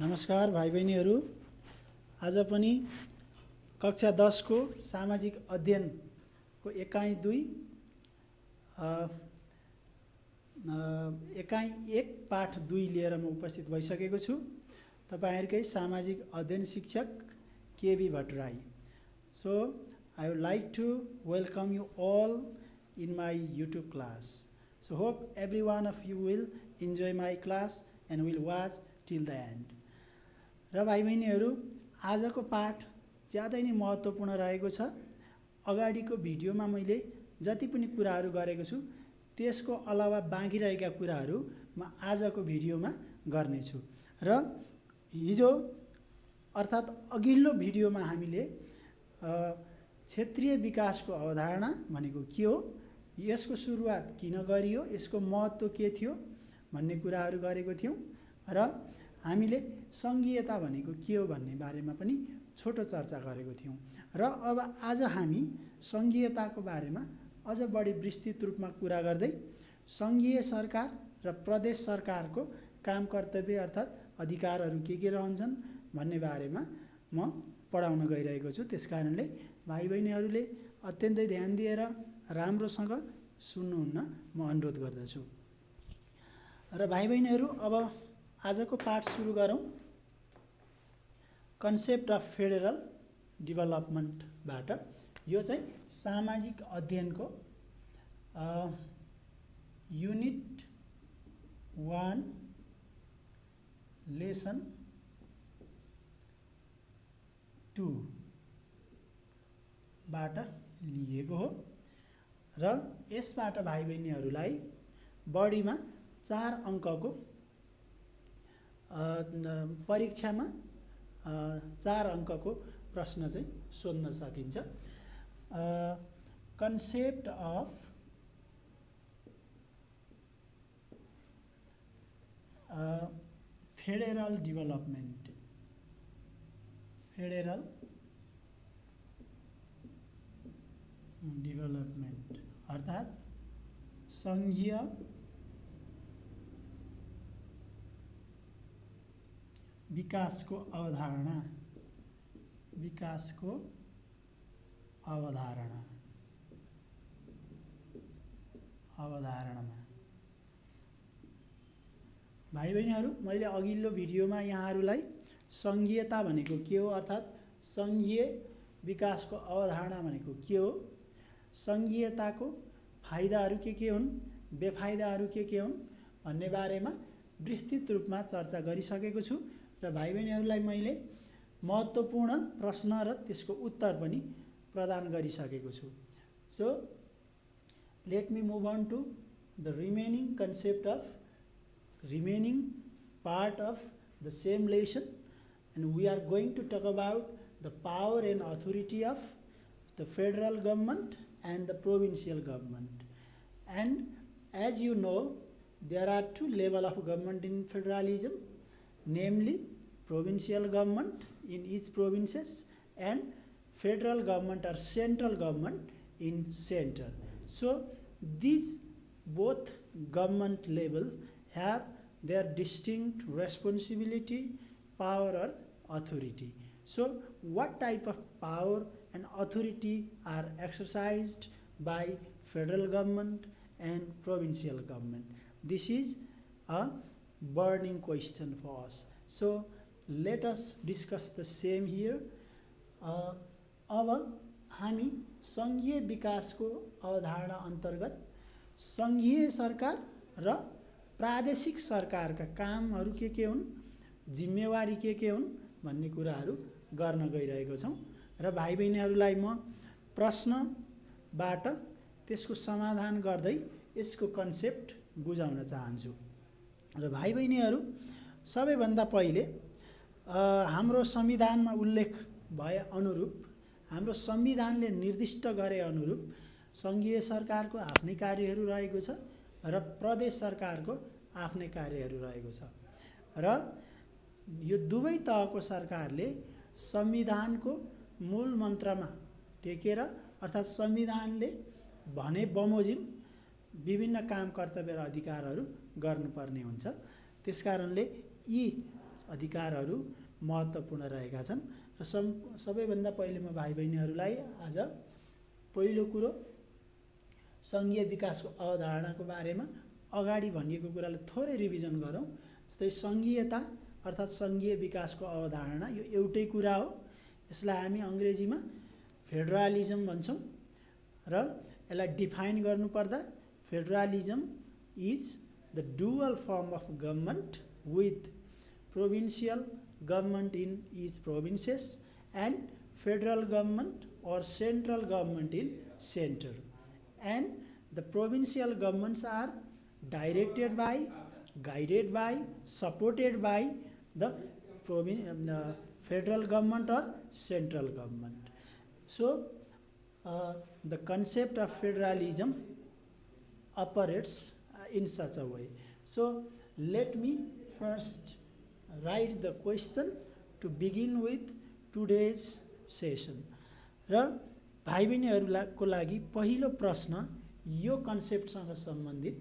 नमस्कार भाइ बहिनीहरू। आज पनि कक्षा 10 को सामाजिक अध्ययनको एकाइ 2 एकाइ 1 पाठ 2 लिएर म उपस्थित भइसकेको छु। तपाईहरुकै सामाजिक अध्ययन शिक्षक KB Bhattarai. So I would like to welcome you all in my YouTube class. So hope every one of you will enjoy my class and will watch till the end. र भाइ बहिनीहरू, आजको पाठ ज्यादै नै महत्त्वपूर्ण रहेको छ। अगाडिको भिडियोमा मैले जति पनि कुराहरू गरेको छु त्यसको अलावा बाँकी रहेका कुराहरू म आजको भिडियोमा गर्नेछु। र हिजो अर्थात् अघिल्लो भिडियोमा हामीले क्षेत्रीय विकासको अवधारणा भनेको के हो, यसको सुरुवात किन गरियो, यसको महत्त्व के थियो भन्ने कुराहरू गरेको थियौं। र हामीले संघीयता भनेको के हो भन्ने बारेमा पनि छोटो चर्चा गरेको थियौं। र अब आज हामी संघीयताको बारेमा अझ बढी विस्तृत रूपमा कुरा गर्दै संघीय सरकार र प्रदेश सरकारको काम कर्तव्य अर्थात् अधिकारहरू के रहन्छन् भन्ने बारेमा म पढाउन गइरहेको छु। त्यसकारणले भाइ बहिनीहरूले अत्यन्तै ध्यान दिएर राम्रोसँग सुन्नुहुन्न म अनुरोध गर्दछु। र भाइ बहिनीहरू, अब आजको पाठ सुरु गरौँ। कन्सेप्ट अफ फेडरल डेभलपमेन्टबाट। यो चाहिँ सामाजिक अध्ययनको युनिट 1 लेसन 2 बाट लिएको हो। र यसबाट भाइ बहिनीहरूलाई बढीमा 4 अङ्कको परीक्षामा 4 अङ्कको प्रश्न चाहिँ सोध्न सकिन्छ। Concept of federal development, federal development अर्थात् संघीय विकासको अवधारणा, विकासको अवधारणामा। भाइ बहिनीहरू, मैले अघिल्लो भिडियोमा यहाँहरूलाई संघीयता भनेको के हो अर्थात् संघीय विकासको अवधारणा भनेको के हो, संघीयताको फाइदाहरू के हुन्, बेफाइदाहरू के हुन् भन्ने बारेमा विस्तृत रूपमा चर्चा गरिसकेको छु। र भाइ बहिनीहरूलाई मैले महत्त्वपूर्ण प्रश्न र त्यसको उत्तर पनि प्रदान गरिसकेको छु। So let me move on to the remaining concept of remaining part of the same lesson, and we are going to talk about the power and authority of the federal government and the provincial government. And as you know, there are 2 levels of government in federalism, namely provincial government in each provinces and federal government or central government in center. So these both government level have their distinct responsibility, power or authority. So what type of power and authority are exercised by federal government and provincial government? This is a burning question for us. So let us discuss the same here. अब हामी संघीय विकासको अवधारणा अन्तर्गत संघीय सरकार र प्रादेशिक सरकारका कामहरू के हुन्, जिम्मेवारी के हुन् भन्ने कुराहरू गर्न गइरहेको छौं। र भाइ बहिनीहरूलाई म प्रश्नबाट त्यसको समाधान गर्दै यसको कन्सेप्ट बुझाउन चाहन्छु। र भाइ बहिनीहरू, सबैभन्दा पहिले हाम्रो संविधानमा उल्लेख भए अनुरूप, हाम्रो संविधानले निर्दिष्ट गरे अनुरूप संघीय सरकारको आफ्नै कार्यहरू रहेको छ र प्रदेश सरकारको आफ्नै कार्यहरू रहेको छ। र यो दुवै तहको सरकारले संविधानको मूल मन्त्रमा टेकेर अर्थात् संविधानले भने बमोजिम विभिन्न काम कर्तव्य र अधिकारहरू गर्नुपर्ने हुन्छ। त्यसकारणले यी अधिकारहरू महत्त्वपूर्ण रहेका छन्। र सबैभन्दा पहिले म भाइ बहिनीहरूलाई आज पहिलो कुरो सङ्घीय विकासको अवधारणाको बारेमा अगाडि भनिएको कुरालाई थोरै रिभिजन गरौँ। जस्तै सङ्घीयता अर्थात् सङ्घीय विकासको अवधारणा यो एउटै कुरा हो। यसलाई हामी अङ्ग्रेजीमा फेडरलिजम भन्छौँ र यसलाई डिफाइन गर्नुपर्दा federalism is the dual form of government with provincial government in each provinces and federal government or central government in center, and the provincial governments are directed by, guided by, supported by the federal government or central government. So the concept of federalism operates in such a way. So let me first write the question to begin with today's session. र भाइ बहिनीहरूको लागि पहिलो प्रश्न यो कन्सेप्टसँग सम्बन्धित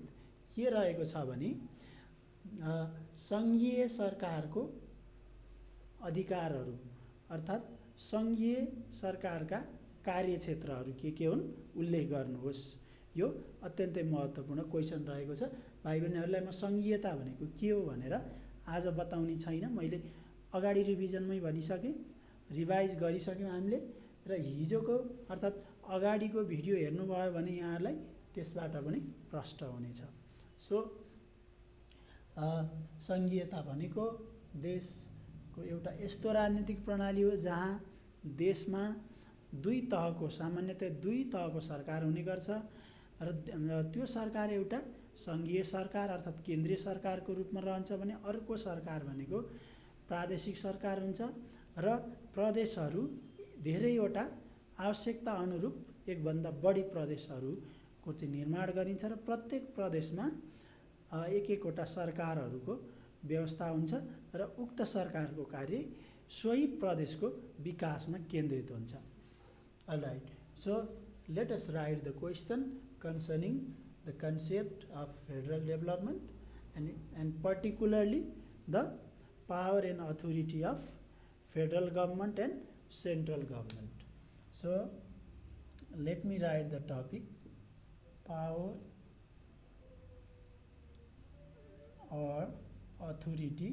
के रहेको छ भने सङ्घीय सरकारको अधिकारहरू अर्थात् सङ्घीय सरकारका कार्यक्षेत्रहरू के हुन् उल्लेख गर्नुहोस्। यो अत्यन्तै महत्त्वपूर्ण क्वेसन रहेको छ। भाइ बहिनीहरूलाई म सङ्घीयता भनेको के हो भनेर आज बताउने छैन। मैले अगाडि रिभिजनमै भनिसकेँ, रिभाइज गरिसक्यौँ हामीले। र हिजोको अर्थात् अगाडिको भिडियो हेर्नुभयो भने यहाँहरूलाई त्यसबाट पनि प्रष्ट हुनेछ। सो सङ्घीयता भनेको देशको एउटा यस्तो राजनीतिक प्रणाली हो जहाँ देशमा सामान्यतया दुई तहको सरकार हुने गर्छ र त्यो सरकार एउटा सङ्घीय सरकार अर्थात् केन्द्रीय सरकारको रूपमा रहन्छ भने अर्को सरकार भनेको प्रादेशिक सरकार हुन्छ र प्रदेशहरू धेरैवटा आवश्यकता अनुरूप एकभन्दा बढी प्रदेशहरूको चाहिँ निर्माण गरिन्छ र प्रत्येक प्रदेशमा एकवटा सरकारहरूको व्यवस्था हुन्छ र उक्त सरकारको कार्य सोही प्रदेशको विकासमा केन्द्रित हुन्छ। All right, so let us right the question concerning the concept of federal development and particularly the power and authority of federal government and central government. So let me write the topic: power or authority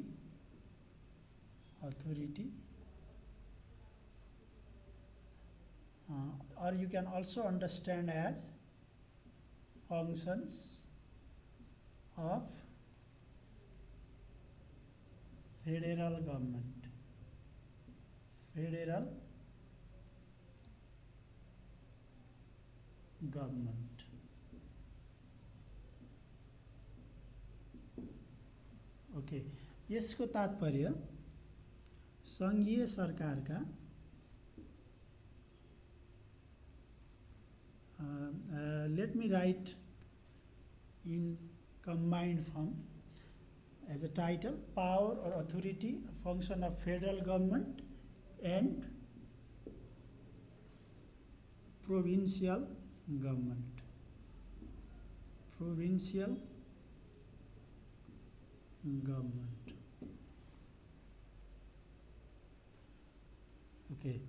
or you can also understand as functions of federal government. Federal government. Okay, यसको तात्पर्य सङ्घीय सरकारका let me write in combined form as a title: power or authority, function of federal government and provincial government. Okay,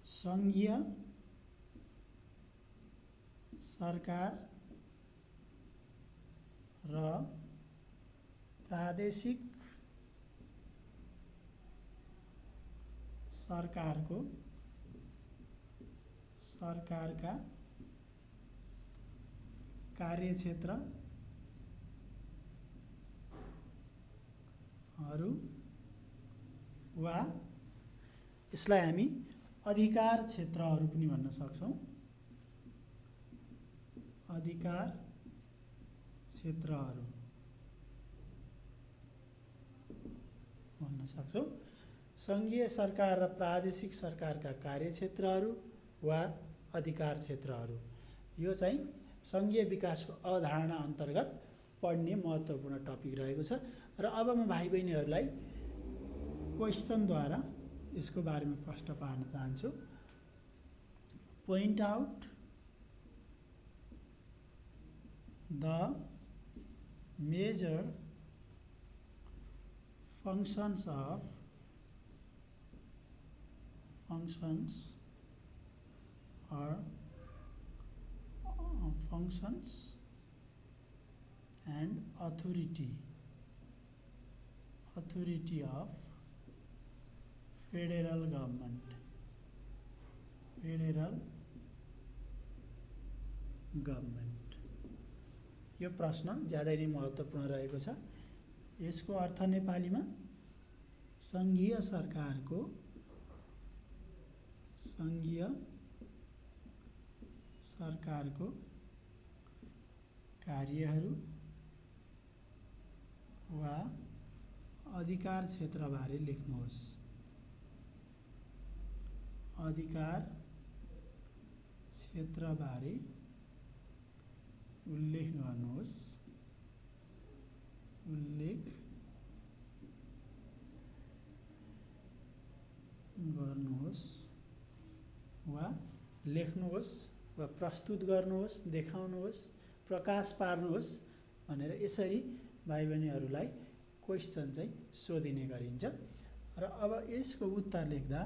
सङ्घीय सरकार र प्रादेशिक सरकारका कार्यक्षेत्रहरू वा यसलाई हामी अधिकार क्षेत्रहरू पनि भन्न सक्छौँ। अधिकार क्षेत्रहरू भन्न सक्छौँ। सङ्घीय सरकार र प्रादेशिक सरकारका कार्यक्षेत्रहरू वा अधिकार क्षेत्रहरू यो चाहिँ सङ्घीय विकासको अवधारणा अन्तर्गत पढ्ने महत्त्वपूर्ण टपिक रहेको छ। र अब म भाइ बहिनीहरूलाई क्वेसनद्वारा यसको बारेमा प्रश्न पार्न चाहन्छु। Point out the major functions of functions or functions and authority of federal government. यो प्रश्न ज्यादै नै महत्त्वपूर्ण रहेको छ। यसको अर्थ नेपालीमा सङ्घीय सरकारको कार्यहरू वा अधिकार क्षेत्रबारे लेख्नुहोस्। अधिकार क्षेत्रबारे उल्लेख गर्नुहोस् वा लेख्नुहोस् वा प्रस्तुत गर्नुहोस्, देखाउनुहोस्, प्रकाश पार्नुहोस् भनेर यसरी भाइ बहिनीहरूलाई क्वेसन चाहिँ सोधिने गरिन्छ। र अब यसको उत्तर लेख्दा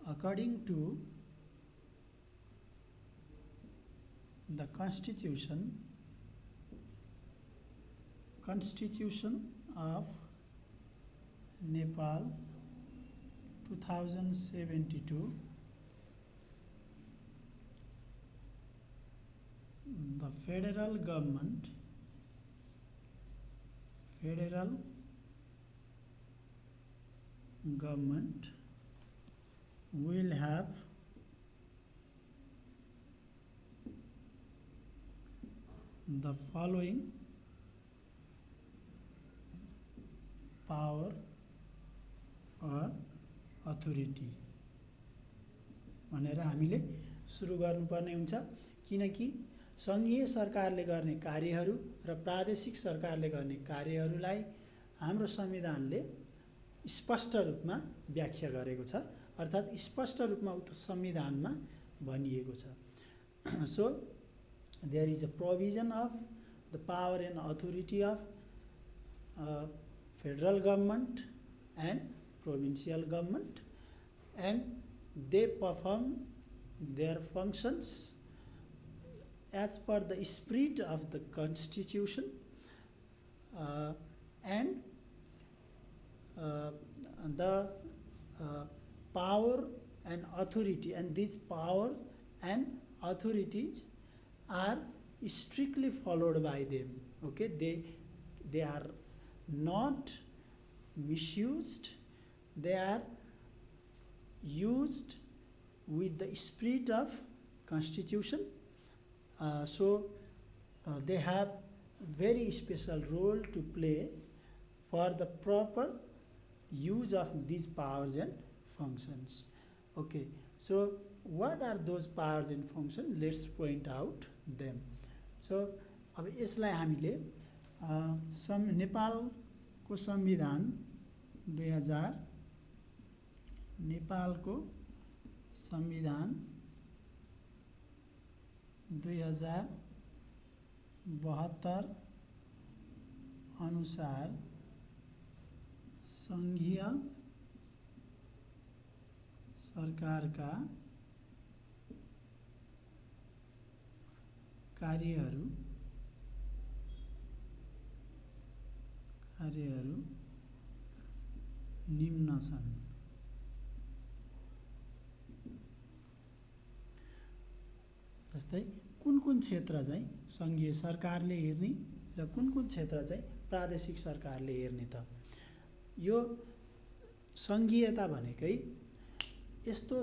according to the Constitution of Nepal 2072, the federal government will have the following power or authority भनेर हामीले सुरु गर्नुपर्ने हुन्छ। किनकि सङ्घीय सरकारले गर्ने कार्यहरू र प्रादेशिक सरकारले गर्ने कार्यहरूलाई हाम्रो संविधानले स्पष्ट रूपमा व्याख्या गरेको छ, अर्थात् स्पष्ट रूपमा उक्त संविधानमा भनिएको छ। So there is a provision of the power and authority of federal government and provincial government, and they perform their functions as per the spirit of the Constitution, and the power and authority, and these power and authorities are strictly followed by them. Okay, they are not misused, they are used with the spirit of Constitution. They have very special role to play for the proper use of these powers and functions. Okay, so what are those powers and functions? Let's point out them. So अब यसलाई हामीले नेपालको संविधान 2000, नेपालको संविधान 2072 अनुसार संघीय सरकारका कार्यहरू निम्न छन्। जस्तै कुन क्षेत्र चाहिँ संघीय सरकारले हेर्ने र कुन क्षेत्र चाहिँ प्रादेशिक सरकारले हेर्ने त। यो संघीयता भनेकै यस्तो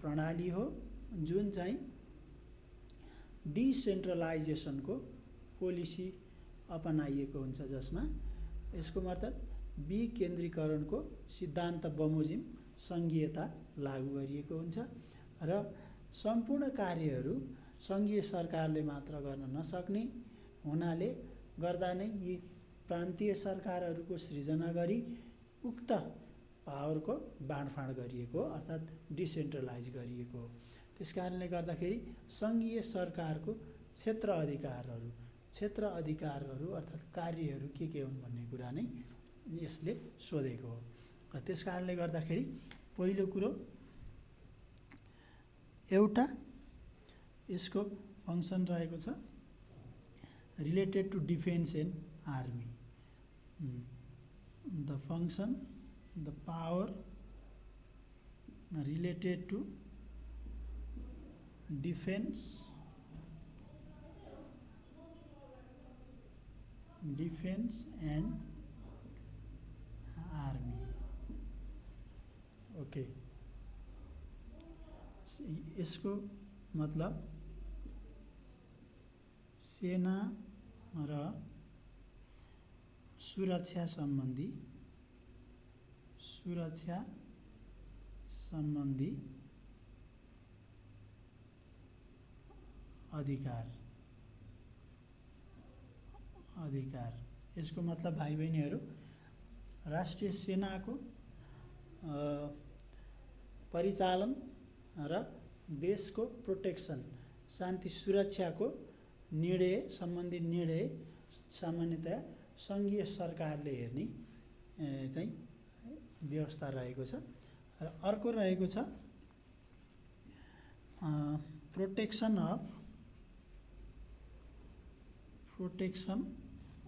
प्रणाली हो जुन चाहिँ डिसेन्ट्रलाइजेसनको पोलिसी अपनाइएको हुन्छ, जसमा यसको मतलब विकेन्द्रीकरणको सिद्धान्त बमोजिम संघीयता लागू गरिएको हुन्छ र सम्पूर्ण कार्यहरू संघीय सरकारले मात्र गर्न नसक्ने हुनाले गर्दा नै यी प्रान्तीय सरकारहरूको सृजना गरी उक्त पावरको बाँडफाँड गरिएको, अर्थात् डिसेन्ट्रलाइज गरिएको। त्यसकारणले गर्दाखेरि संघीय सरकारको क्षेत्र अधिकारहरू अर्थात् कार्यहरू के हुन् भन्ने कुरा नै यसले सोधेको हो। र त्यस कारणले गर्दाखेरि पहिलो कुरो एउटा यसको फङ्सन रहेको छ related to defence and army. The function the power related to defence and army. Okay, यसको मतलब सेना र सुरक्षा सम्बन्धी अधिकार। यसको मतलब भाइ बहिनीहरू राष्ट्रिय सेनाको परिचालन र देशको प्रोटेक्सन शान्ति सुरक्षाको निर्णय सम्बन्धी निर्णय सामान्यतया सङ्घीय सरकारले हेर्ने चाहिँ व्यवस्था रहेको छ। र अर्को रहेको छ protection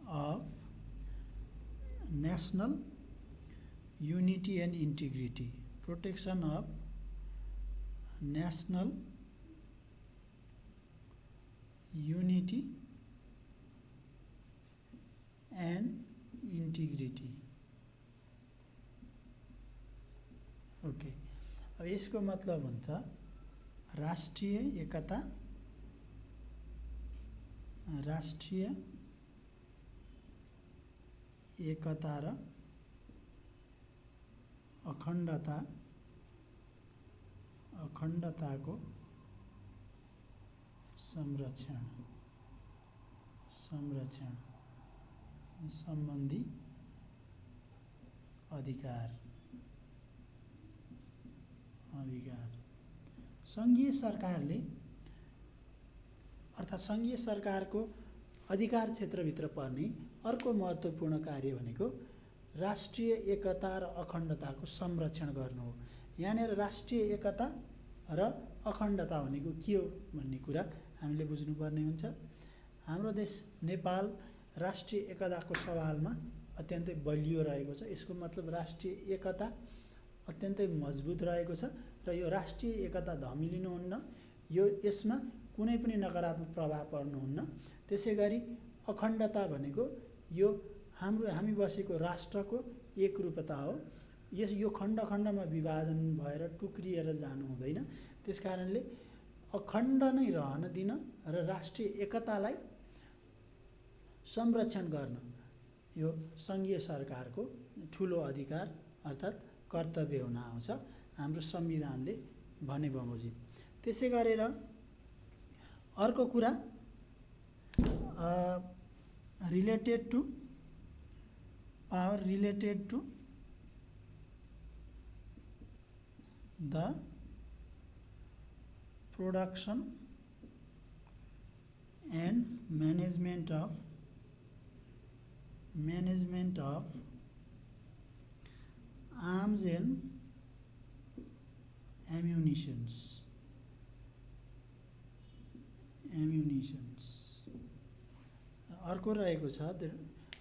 of national unity and integrity. Protection of national unity and integrity. Okay, अब यसको मतलब हुन्छ राष्ट्रिय एकता र अखण्डताको संरक्षण सम्बन्धी अधिकार। सङ्घीय सरकारले अर्थात् सङ्घीय सरकारको अधिकार क्षेत्रभित्र पर्ने अर्को महत्त्वपूर्ण कार्य भनेको राष्ट्रिय एकता र अखण्डताको संरक्षण गर्नु हो। यहाँनिर राष्ट्रिय एकता र अखण्डता भनेको के हो भन्ने कुरा हामीले बुझ्नुपर्ने हुन्छ। हाम्रो देश नेपाल राष्ट्रिय एकताको सवालमा अत्यन्तै बलियो रहेको छ। यसको मतलब राष्ट्रिय एकता अत्यन्तै मजबुत रहेको छ र यो राष्ट्रिय एकता धमिलिनुहुन्न, यसमा कुनै पनि नकारात्मक प्रभाव पर्नुहुन्न। त्यसै गरी अखण्डता भनेको यो हामी बसेको राष्ट्रको एकरूपता हो। यो खण्ड खण्डमा विभाजन भएर टुक्रिएर जानु हुँदैन। त्यस कारणले अखण्ड नै रहन दिन र राष्ट्रिय एकतालाई संरक्षण गर्न यो सङ्घीय सरकारको ठुलो अधिकार अर्थात् कर्तव्य हुन आउँछ हाम्रो संविधानले भने बमोजिम। त्यसै गरेर अर्को कुरा related to power related to the production and management of arms and ammunitions. अर्को रहेको छ the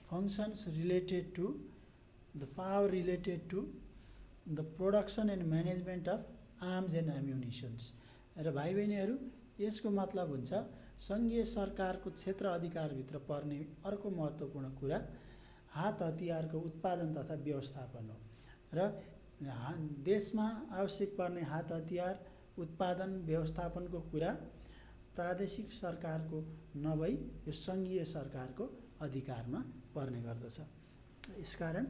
functions related to the power related to the production and management of arms and ammunitions. र भाइ बहिनीहरू यसको मतलब हुन्छ सङ्घीय सरकारको क्षेत्र अधिकारभित्र पर्ने अर्को महत्त्वपूर्ण कुरा हात हतियारको उत्पादन तथा व्यवस्थापन हो। र देशमा आवश्यक पर्ने हात हतियार उत्पादन व्यवस्थापनको कुरा प्रादेशिक सरकारको नभई यो सङ्घीय सरकारको अधिकारमा पर्ने गर्दछ। यसकारण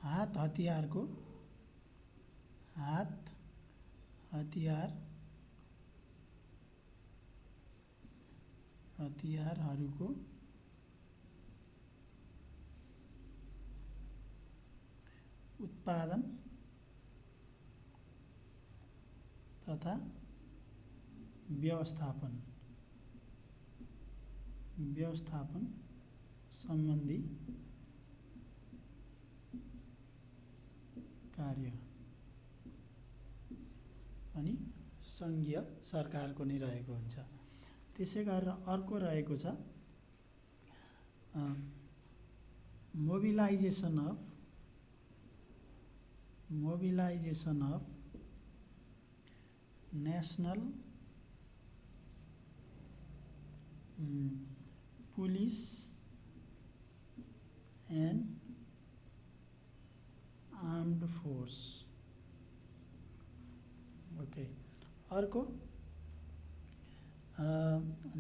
हात हतियारहरूको उत्पादन तथा व्यवस्थापन व्यवस्थापन सम्बन्धी कार्य अनि सङ्घीय सरकारको नै रहेको हुन्छ। त्यसै गरेर अर्को रहेको छ mobilisation of national police and armed force. Okay, अर्को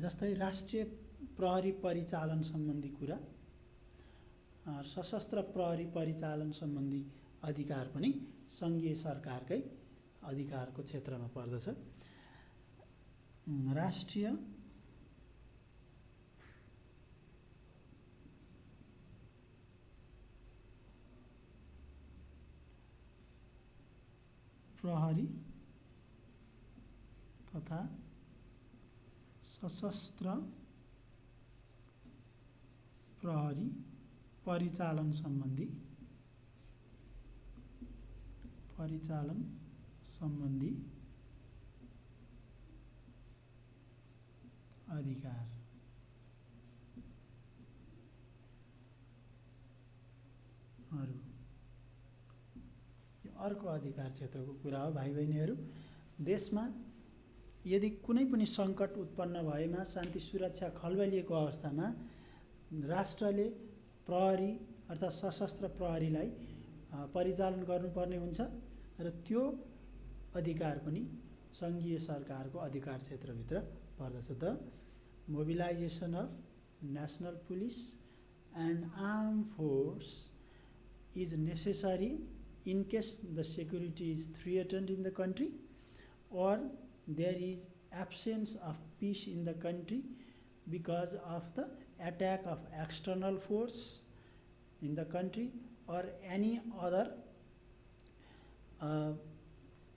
जस्तै राष्ट्रिय प्रहरी परिचालन सम्बन्धी कुरा, सशस्त्र प्रहरी परिचालन सम्बन्धी अधिकार पनि सङ्घीय सरकारकै अधिकारको क्षेत्रमा पर्दछ। राष्ट्रिय प्रहरी तथा सशस्त्र प्रहरी परिचालन सम्बन्धी अधिकार। अर्को अधिकार क्षेत्रको कुरा हो भाइ बहिनीहरू। देशमा यदि कुनै पनि सङ्कट उत्पन्न भएमा, शान्ति सुरक्षा खलबलिएको अवस्थामा राष्ट्रले प्रहरी अर्थात् सशस्त्र प्रहरीलाई परिचालन गर्नुपर्ने हुन्छ र त्यो अधिकार पनि सङ्घीय सरकारको अधिकार क्षेत्रभित्र पर्दछ। The mobilisation of national police and arm force is necessary in case the security is threatened in the country or there is absence of peace in the country because of the attack of external force in the country or any other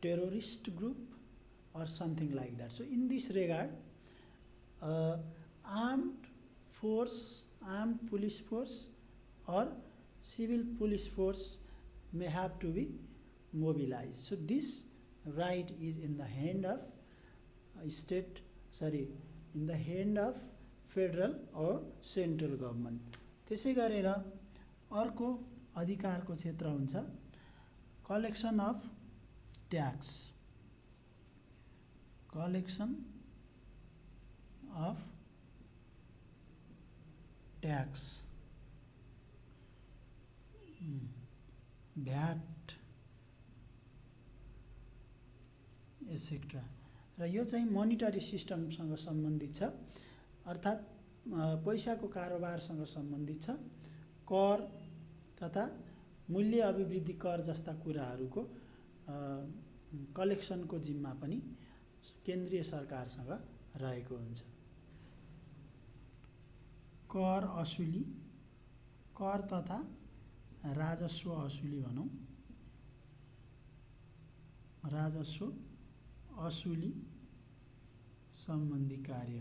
terrorist group or something like that. So in this regard, armed police force or civil police force may have to be mobilized. So this right is in the hand of in the hand of federal or central government. त्यसै गरेर अर्को अधिकारको क्षेत्र हुन्छ collection of tax. VAT et cetera. र यो चाहिँ monetary सिस्टमसँग सम्बन्धित छ, अर्थात् पैसाको कारोबारसँग सम्बन्धित छ। कर तथा मूल्य अभिवृद्धि कर जस्ता कुराहरूको कलेक्सनको जिम्मा पनि केन्द्रीय सरकारसँग रहेको हुन्छ। कर असुली, कर तथा राजस्व असुली भनौँ, राजस्व असुली सम्बन्धी कार्य।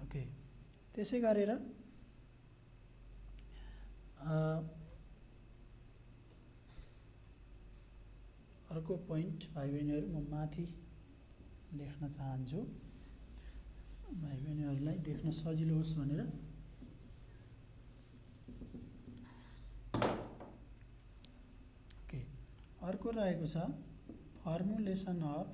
ओके, त्यसै गरेर अर्को पोइन्ट भाइ बहिनीहरू म माथि लेख्न चाहन्छु, भाइ बहिनीहरूलाई देख्न सजिलो होस् भनेर। ओके, अर्को रहेको छ formulation of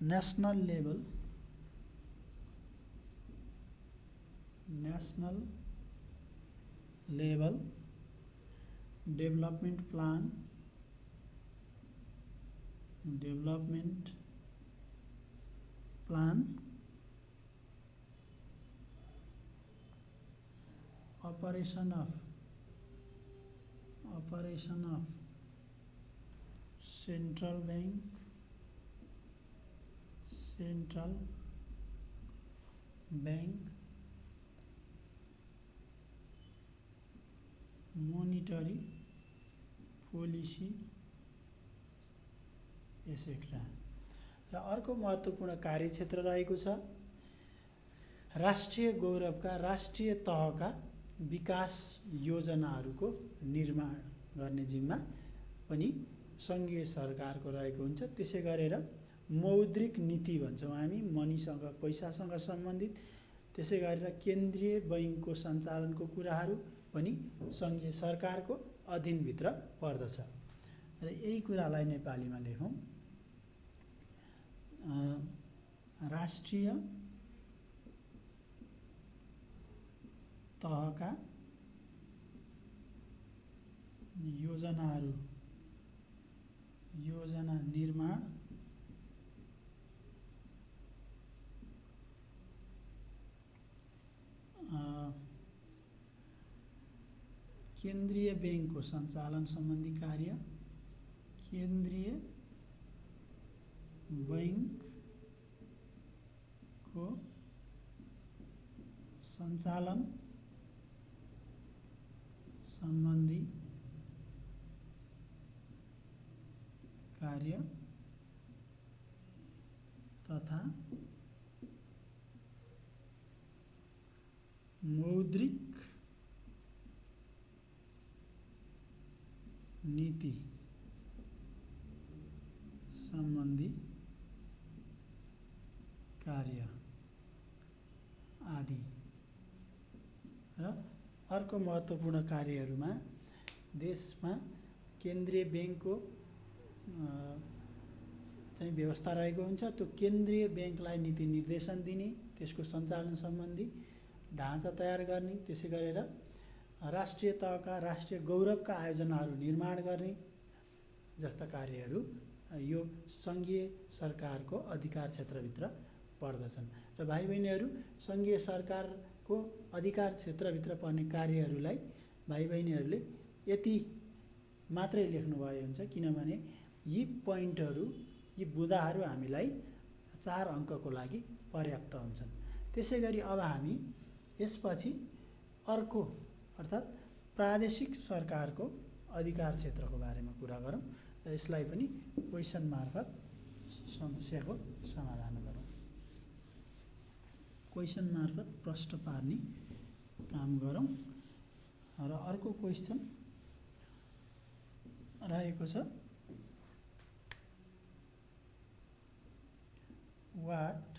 national level development plan operation of central bank monetary policy et cetera. र अर्को महत्त्वपूर्ण कार्यक्षेत्र रहेको छ राष्ट्रिय गौरवका राष्ट्रिय तहका विकास योजनाहरूको निर्माण गर्ने जिम्मा पनि सङ्घीय सरकारको रहेको हुन्छ। त्यसै गरेर मौद्रिक नीति भन्छौँ हामी, मनीसँग पैसासँग सम्बन्धित। त्यसै गरेर केन्द्रीय बैङ्कको सञ्चालनको कुराहरू पनि सङ्घीय सरकारको अधीनभित्र पर्दछ। र यही कुरालाई नेपालीमा लेखौँ, राष्ट्रिय तहका योजना निर्माण केन्द्रीय बैङ्कको सञ्चालन सम्बन्धी कार्य, केन्द्रीय बैङ्कको सञ्चालन सम्बन्धी कार्य तथा मौद्रिक नीति सम्बन्धी कार्य आदि। र अर्को महत्त्वपूर्ण कार्यहरूमा देशमा केन्द्रीय बैङ्कको चाहिँ व्यवस्था रहेको हुन्छ। त्यो केन्द्रीय बैङ्कलाई नीति निर्देशन दिने, त्यसको सञ्चालन सम्बन्धी ढाँचा तयार गर्ने, त्यसै गरेर राष्ट्रिय तहका राष्ट्रिय गौरवका आयोजनाहरू निर्माण गर्ने जस्ता कार्यहरू यो सङ्घीय सरकारको अधिकार क्षेत्रभित्र पर्दछन्। र भाइ बहिनीहरू, सङ्घीय सरकारको अधिकार क्षेत्रभित्र पर्ने कार्यहरूलाई भाइ बहिनीहरूले यति मात्रै लेख्नुभयो हुन्छ, किनभने यी पोइन्टहरू, यी बुँदाहरू हामीलाई 4 अङ्कको लागि पर्याप्त हुन्छन्। त्यसै गरी अब हामी यसपछि अर्को अर्थात् प्रादेशिक सरकारको अधिकार क्षेत्रको बारेमा कुरा गरौँ र यसलाई पनि क्वेसन मार्फत समस्याको समाधान गरौँ। क्वेसन मार्फत प्रश्न पार्ने काम गरौँ। र अर्को क्वेसन रहेको छ, What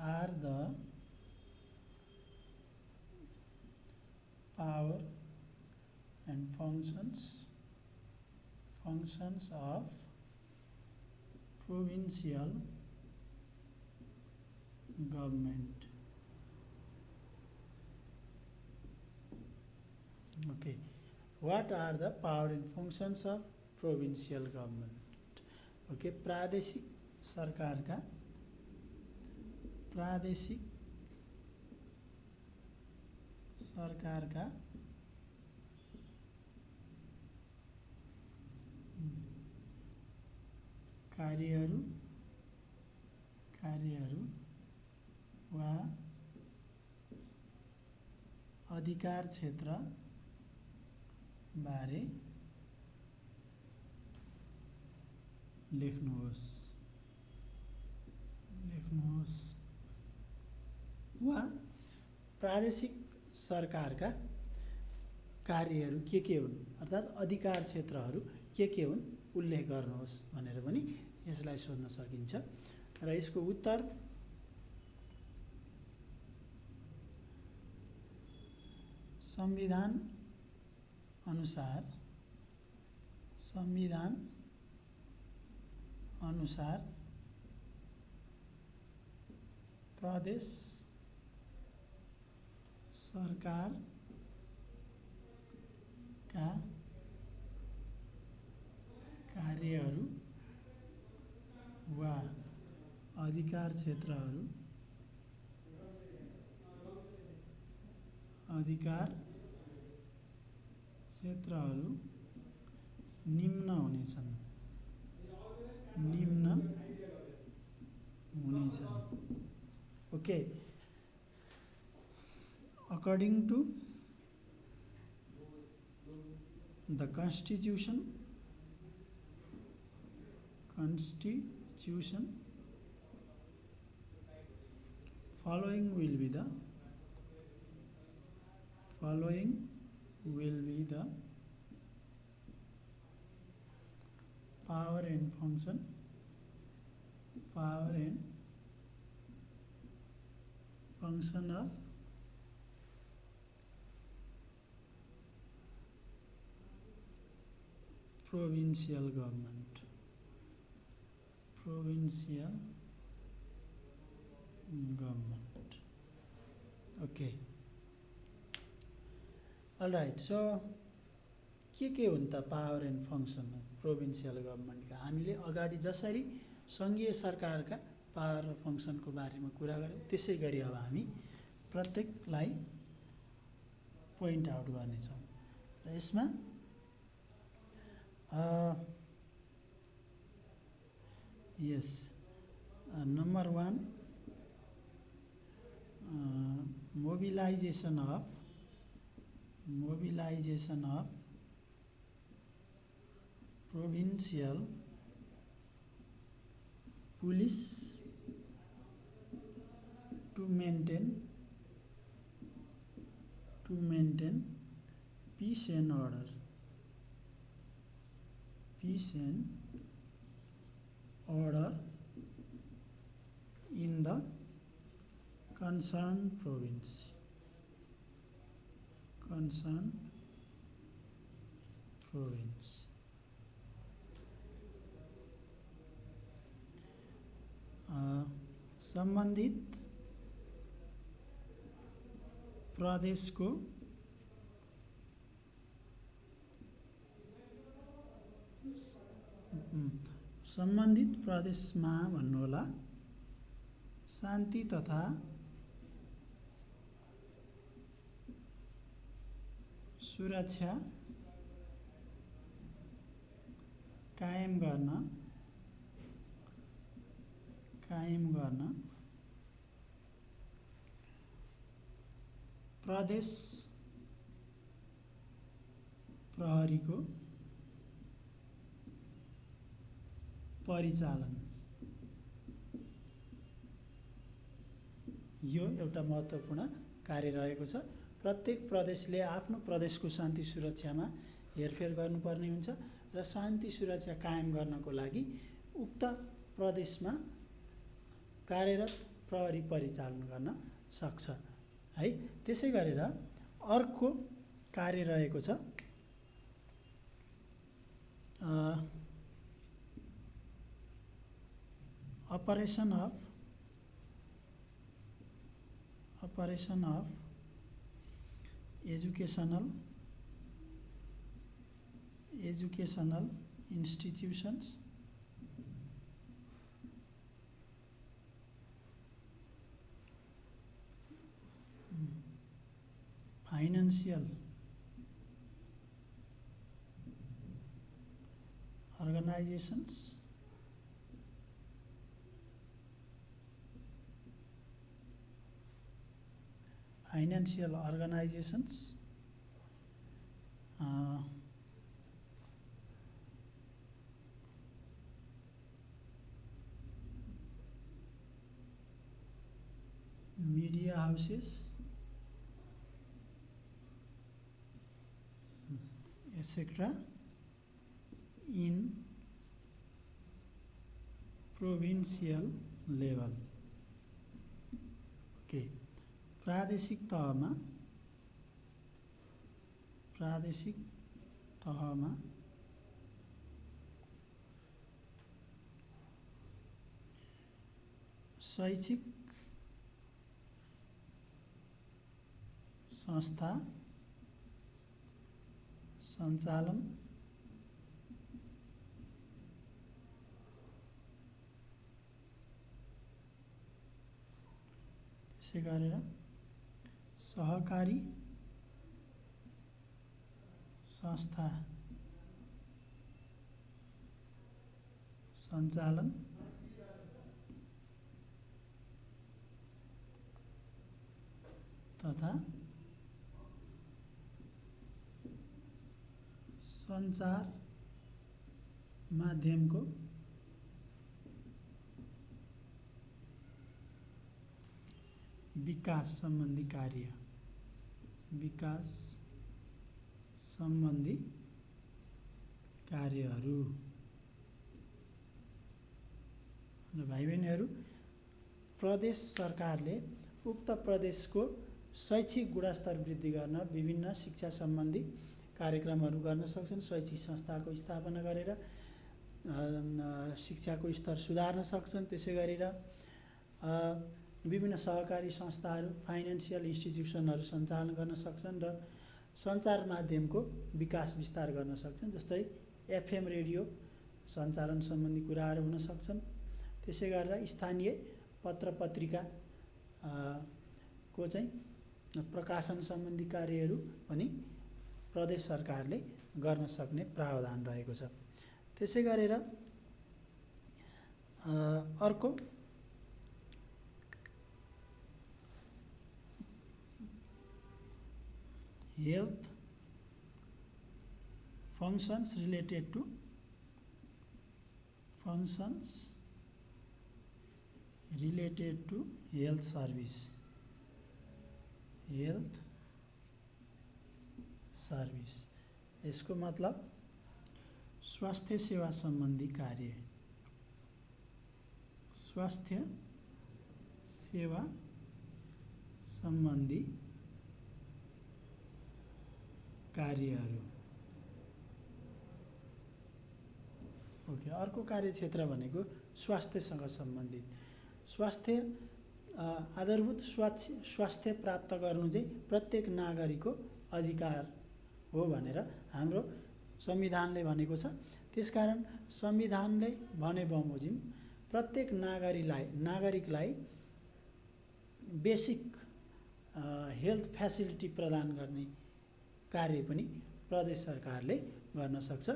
are the power and functions of provincial government? Okay, what are the power and functions of provincial government? Okay, प्रादेशिक सरकारका कार्यहरू वा अधिकार क्षेत्र बारे लेख्नुहोस् वा प्रादेशिक सरकारका कार्यहरू के हुन् अर्थात् अधिकार क्षेत्रहरू के हुन् उल्लेख गर्नुहोस् भनेर पनि यसलाई सोध्न सकिन्छ। र यसको उत्तर संविधान अनुसार प्रदेश सरकारका कार्यहरू वा अधिकार क्षेत्रहरू निम्न हुनेछन्। Okay, according to the constitution following will be the power and function of provincial government. Okay, all right. So के हुन् त पावर एन्ड फङ्सन प्रोभिन्सियल गभर्मेन्टका? हामीले अगाडि जसरी सङ्घीय सरकारका पावर र फङ्सनको बारेमा कुरा गऱ्यौँ त्यसै गरी अब हामी प्रत्येकलाई पोइन्ट आउट गर्नेछौँ। र यसमा यस number 1 mobilization of provincial police to maintain peace and order in the concerned province. सम्बन्धित प्रदेशको सम्बन्धित प्रदेशमा भन्नुहोला शान्ति तथा सुरक्षा कायम गर्न प्रदेश प्रहरीको परिचालन। यो एउटा महत्त्वपूर्ण कार्य रहेको छ। प्रत्येक प्रदेशले आफ्नो प्रदेशको शान्ति सुरक्षामा हेरफेर गर्नुपर्ने हुन्छ र शान्ति सुरक्षा कायम गर्नको लागि उक्त प्रदेशमा कार्यरत प्रहरी परिचालन गर्न सक्छ है। त्यसै गरेर अर्को कार्य रहेको छ operation of educational institutions financial organizations media houses etc. in provincial level. Okay, प्रादेशिक तहमा शैक्षिक संस्था सञ्चालन त्यसै गरेर सहकारी संस्था सञ्चालन तथा सञ्चार माध्यमको विकास सम्बन्धी कार्यहरू। र भाइ बहिनीहरू, प्रदेश सरकारले उक्त प्रदेशको शैक्षिक गुणस्तर वृद्धि गर्न विभिन्न शिक्षा सम्बन्धी कार्यक्रमहरू गर्न सक्छन्। शैक्षिक संस्थाको स्थापना गरेर शिक्षाको स्तर सुधार्न सक्छन्। त्यसै गरेर विभिन्न सहकारी संस्थाहरू, फाइनेन्सियल इन्स्टिट्युसनहरू सञ्चालन गर्न सक्छन् र सञ्चार माध्यमको विकास विस्तार गर्न सक्छन्। जस्तै एफएम रेडियो सञ्चालन सम्बन्धी कुराहरू हुन सक्छन्। त्यसै गरेर स्थानीय पत्र पत्रिका को चाहिँ प्रकाशन सम्बन्धी कार्यहरू पनि प्रदेश सरकारले गर्न सक्ने प्रावधान रहेको छ। त्यसै गरेर अर्को health functions related to health service. यसको मतलब स्वास्थ्य सेवा सम्बन्धी कार्य, स्वास्थ्य सेवा सम्बन्धी कार्यहरू। ओके, अर्को कार्यक्षेत्र भनेको स्वास्थ्यसँग सम्बन्धित। स्वास्थ्य आधारभूत स्वास्थ्य प्राप्त गर्नु चाहिँ प्रत्येक नागरिकको अधिकार हो भनेर हाम्रो संविधानले भनेको छ। त्यसकारण संविधानले भने बमोजिम प्रत्येक नागरिकलाई बेसिक हेल्थ फ्यासिलिटी प्रदान गर्ने कार्य पनि प्रदेश सरकारले गर्न सक्छ।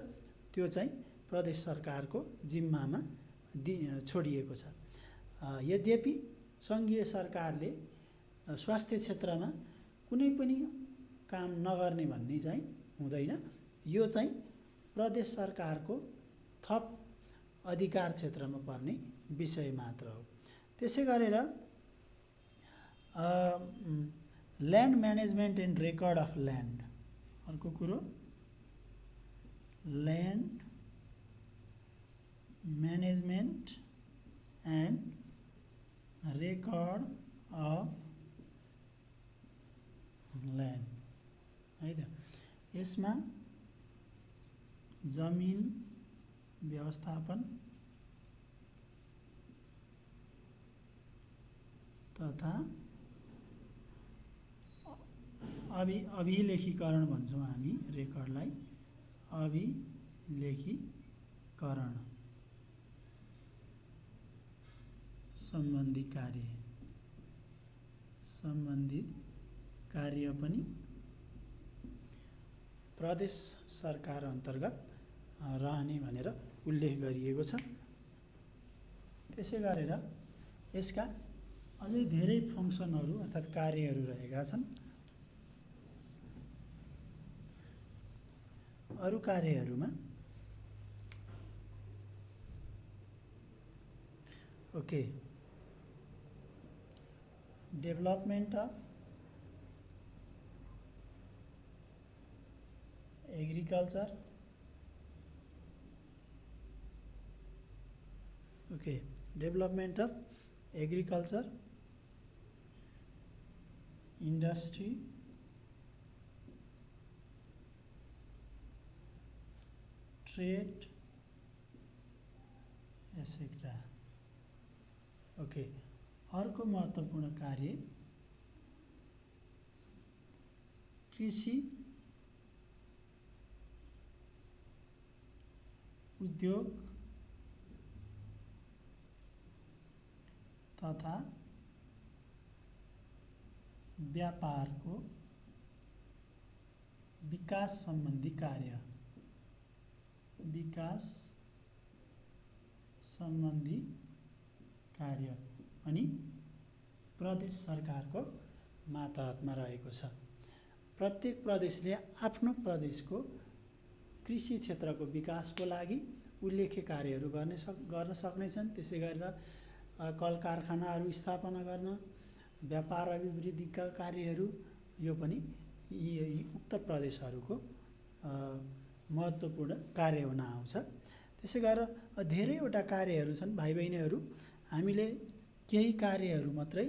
त्यो चाहिँ प्रदेश सरकारको जिम्मामा छोडिएको छ। यद्यपि सङ्घीय सरकारले स्वास्थ्य क्षेत्रमा कुनै पनि काम नगर्ने भन्ने चाहिँ हुँदैन। यो चाहिँ प्रदेश सरकारको थप अधिकार क्षेत्रमा पर्ने विषय मात्र हो। त्यसै गरेर land management and record of land, अर्को कुरो land management and record of land है त। यसमा जमिन व्यवस्थापन तथा अभिलेखीकरण भन्छौँ हामी रेकर्डलाई, अभिलेखीकरण सम्बन्धित कार्य पनि प्रदेश सरकार अन्तर्गत रहने भनेर उल्लेख गरिएको छ। त्यसै गरेर यसका अझै धेरै फङ्सनहरू अर्थात् कार्यहरू रहेका छन्। अरू कार्यहरूमा okay, development of agriculture, okay, development of agriculture, industry, trade etcetera. Okay, अर्को महत्त्वपूर्ण कार्य कृषि उद्योग तथा व्यापारको विकास सम्बन्धी कार्य, अनि प्रदेश सरकारको मातहतमा रहेको छ। प्रत्येक प्रदेशले आफ्नो प्रदेशको कृषि क्षेत्रको विकासको लागि उल्लेख्य कार्यहरू गर्न सक्नेछन्। त्यसै गरेर कल कारखानाहरू स्थापना गर्न, व्यापार अभिवृद्धिका कार्यहरू, यो पनि यी उक्त प्रदेशहरूको महत्त्वपूर्ण कार्य हुन आउँछ। त्यसै गरेर धेरैवटा कार्यहरू छन् भाइ बहिनीहरू, हामीले केही कार्यहरू मात्रै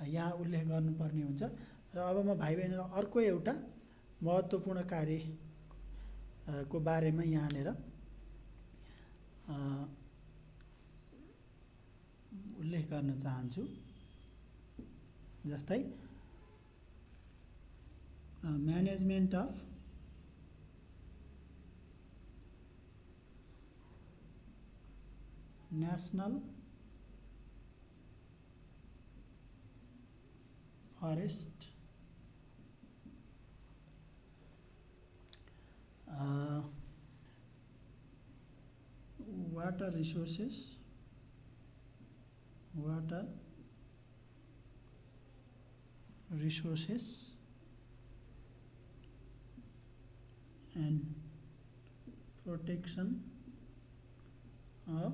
यहाँ उल्लेख गर्नुपर्ने हुन्छ। र अब म भाइ बहिनीलाई अर्को एउटा महत्त्वपूर्ण कार्य को बारेमा यहाँनिर उल्लेख गर्न चाहन्छु। जस्तै management of national forest water resources and protection of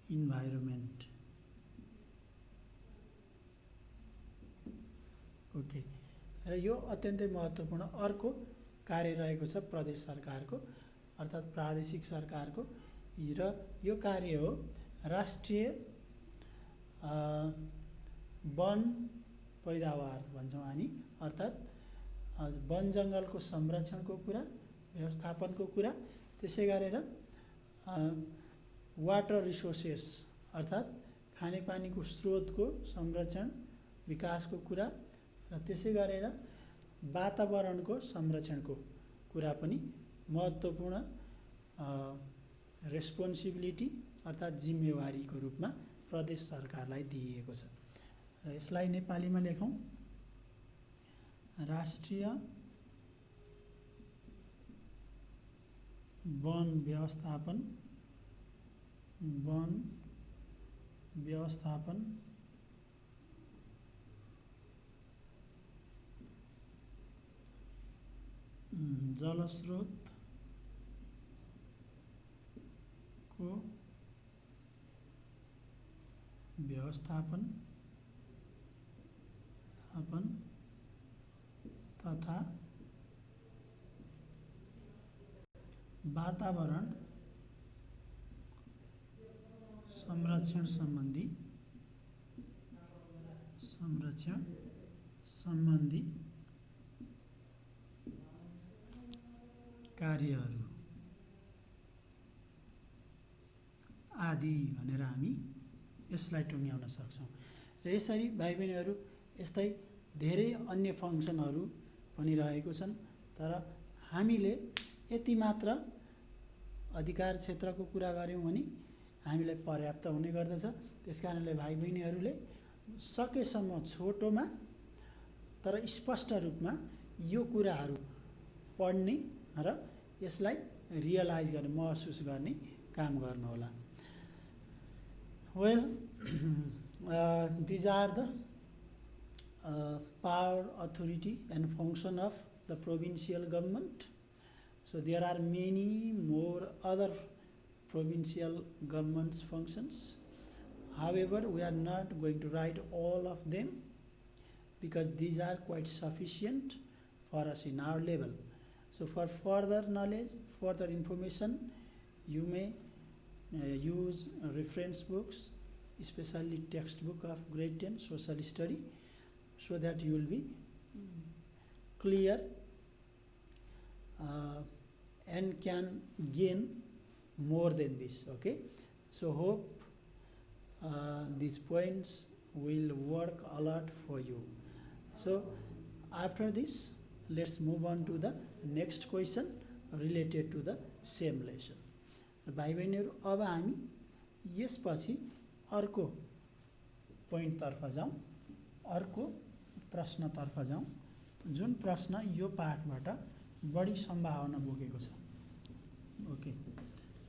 environment. Okay, र यो अत्यन्तै महत्त्वपूर्ण अर्को कार्य रहेको छ प्रदेश सरकारको, अर्थात् प्रादेशिक सरकारको। र यो कार्य हो राष्ट्रिय वन पैदावार भन्छौँ हामी, अर्थात् वन जङ्गलको संरक्षणको कुरा, व्यवस्थापनको कुरा। त्यसै गरेर वाटर रिसोर्सेस अर्थात् खानेपानीको स्रोतको संरक्षण विकासको कुरा, र त्यसै गरेर वातावरणको संरक्षणको कुरा पनि महत्त्वपूर्ण रेस्पोन्सिबिलिटी अर्थात् जिम्मेवारीको रूपमा प्रदेश सरकारलाई दिइएको छ। र यसलाई नेपालीमा लेखौँ, राष्ट्रिय वन व्यवस्थापन जलस्रोत को व्यवस्थापन तथा वातावरण संरक्षण सम्बन्धी कार्यहरू आदि भनेर हामी यसलाई टुङ्ग्याउन सक्छौँ। र यसरी भाइ बहिनीहरू यस्तै धेरै अन्य फङ्सनहरू पनि रहेको छन्, तर हामीले यति मात्र अधिकार क्षेत्रको कुरा गऱ्यौँ भने हामीलाई पर्याप्त हुने गर्दछ। त्यसकारणले भाइ बहिनीहरूले सकेसम्म छोटोमा तर स्पष्ट रूपमा यो कुराहरू पढ्ने र यसलाई रियलाइज गर्ने, महसुस गर्ने काम गर्नुहोला। Well, these are the power, authority and function of the provincial government. So there are many more other provincial government's functions. However, we are not going to write all of them because these are quite sufficient for us in our level. So for further knowledge, further information, you may use reference books, especially textbook of grade 10 social study, so that you will be clear and can gain more than this. Okay, so hope these points will work a lot for you. So after this, let's move on to the next question related to the same lesson. भाइ बहिनीहरू, अब हामी यसपछि अर्को पोइन्टतर्फ जाउँ, अर्को प्रश्नतर्फ जाउँ, जुन प्रश्न यो पाठबाट बढी सम्भावना बोकेको छ। ओके,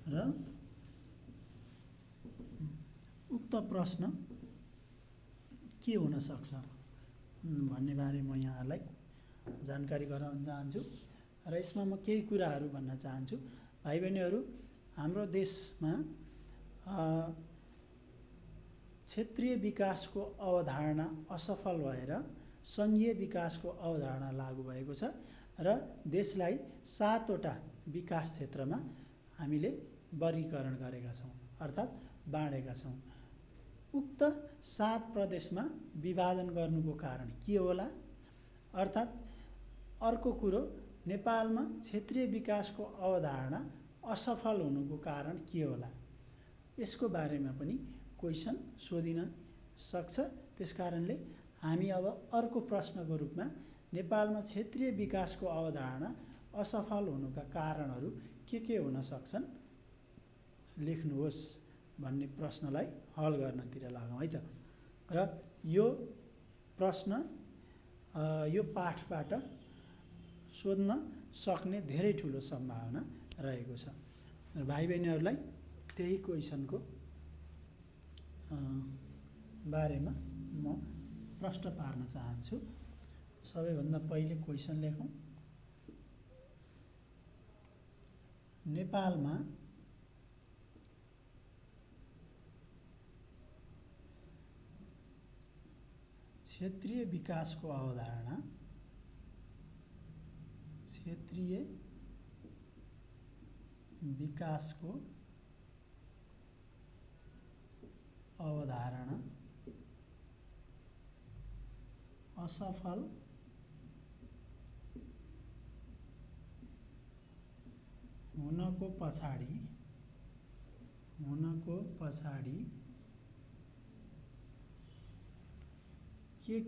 र उक्त प्रश्न के हुन सक्छ भन्ने बारे म यहाँलाई जानकारी गराउन चाहन्छु। र यसमा म केही कुराहरू भन्न चाहन्छु। भाइ बहिनीहरू, हाम्रो देशमा क्षेत्रीय विकासको अवधारणा असफल भएर सङ्घीय विकासको अवधारणा लागू भएको छ र देशलाई 7 वटा विकास क्षेत्रमा हामीले वर्गीकरण गरेका छौँ, अर्थात् बाँडेका छौँ। उक्त 7 प्रदेशमा विभाजन गर्नुको कारण के होला? अर्थात् अर्को कुरो, नेपालमा क्षेत्रीय विकासको अवधारणा असफल हुनुको कारण के होला? यसको बारेमा पनि क्वेसन सोधिन सक्छ। त्यसकारणले हामी अब अर्को प्रश्नको रूपमा नेपालमा क्षेत्रीय विकासको अवधारणा असफल हुनुका कारणहरू के हुन सक्छन् लेख्नुहोस् भन्ने प्रश्नलाई हल गर्नतिर लागौँ है त। र यो प्रश्न यो पाठबाट सोध्न सक्ने धेरै ठुलो सम्भावना रहेको छ। भाइ बहिनीहरूलाई त्यही क्वेसनको बारेमा म प्रश्न पार्न चाहन्छु। सबैभन्दा पहिले क्वेसन लेखौँ। नेपालमा क्षेत्रीय विकासको अवधारणा असफल हुनको पछाडि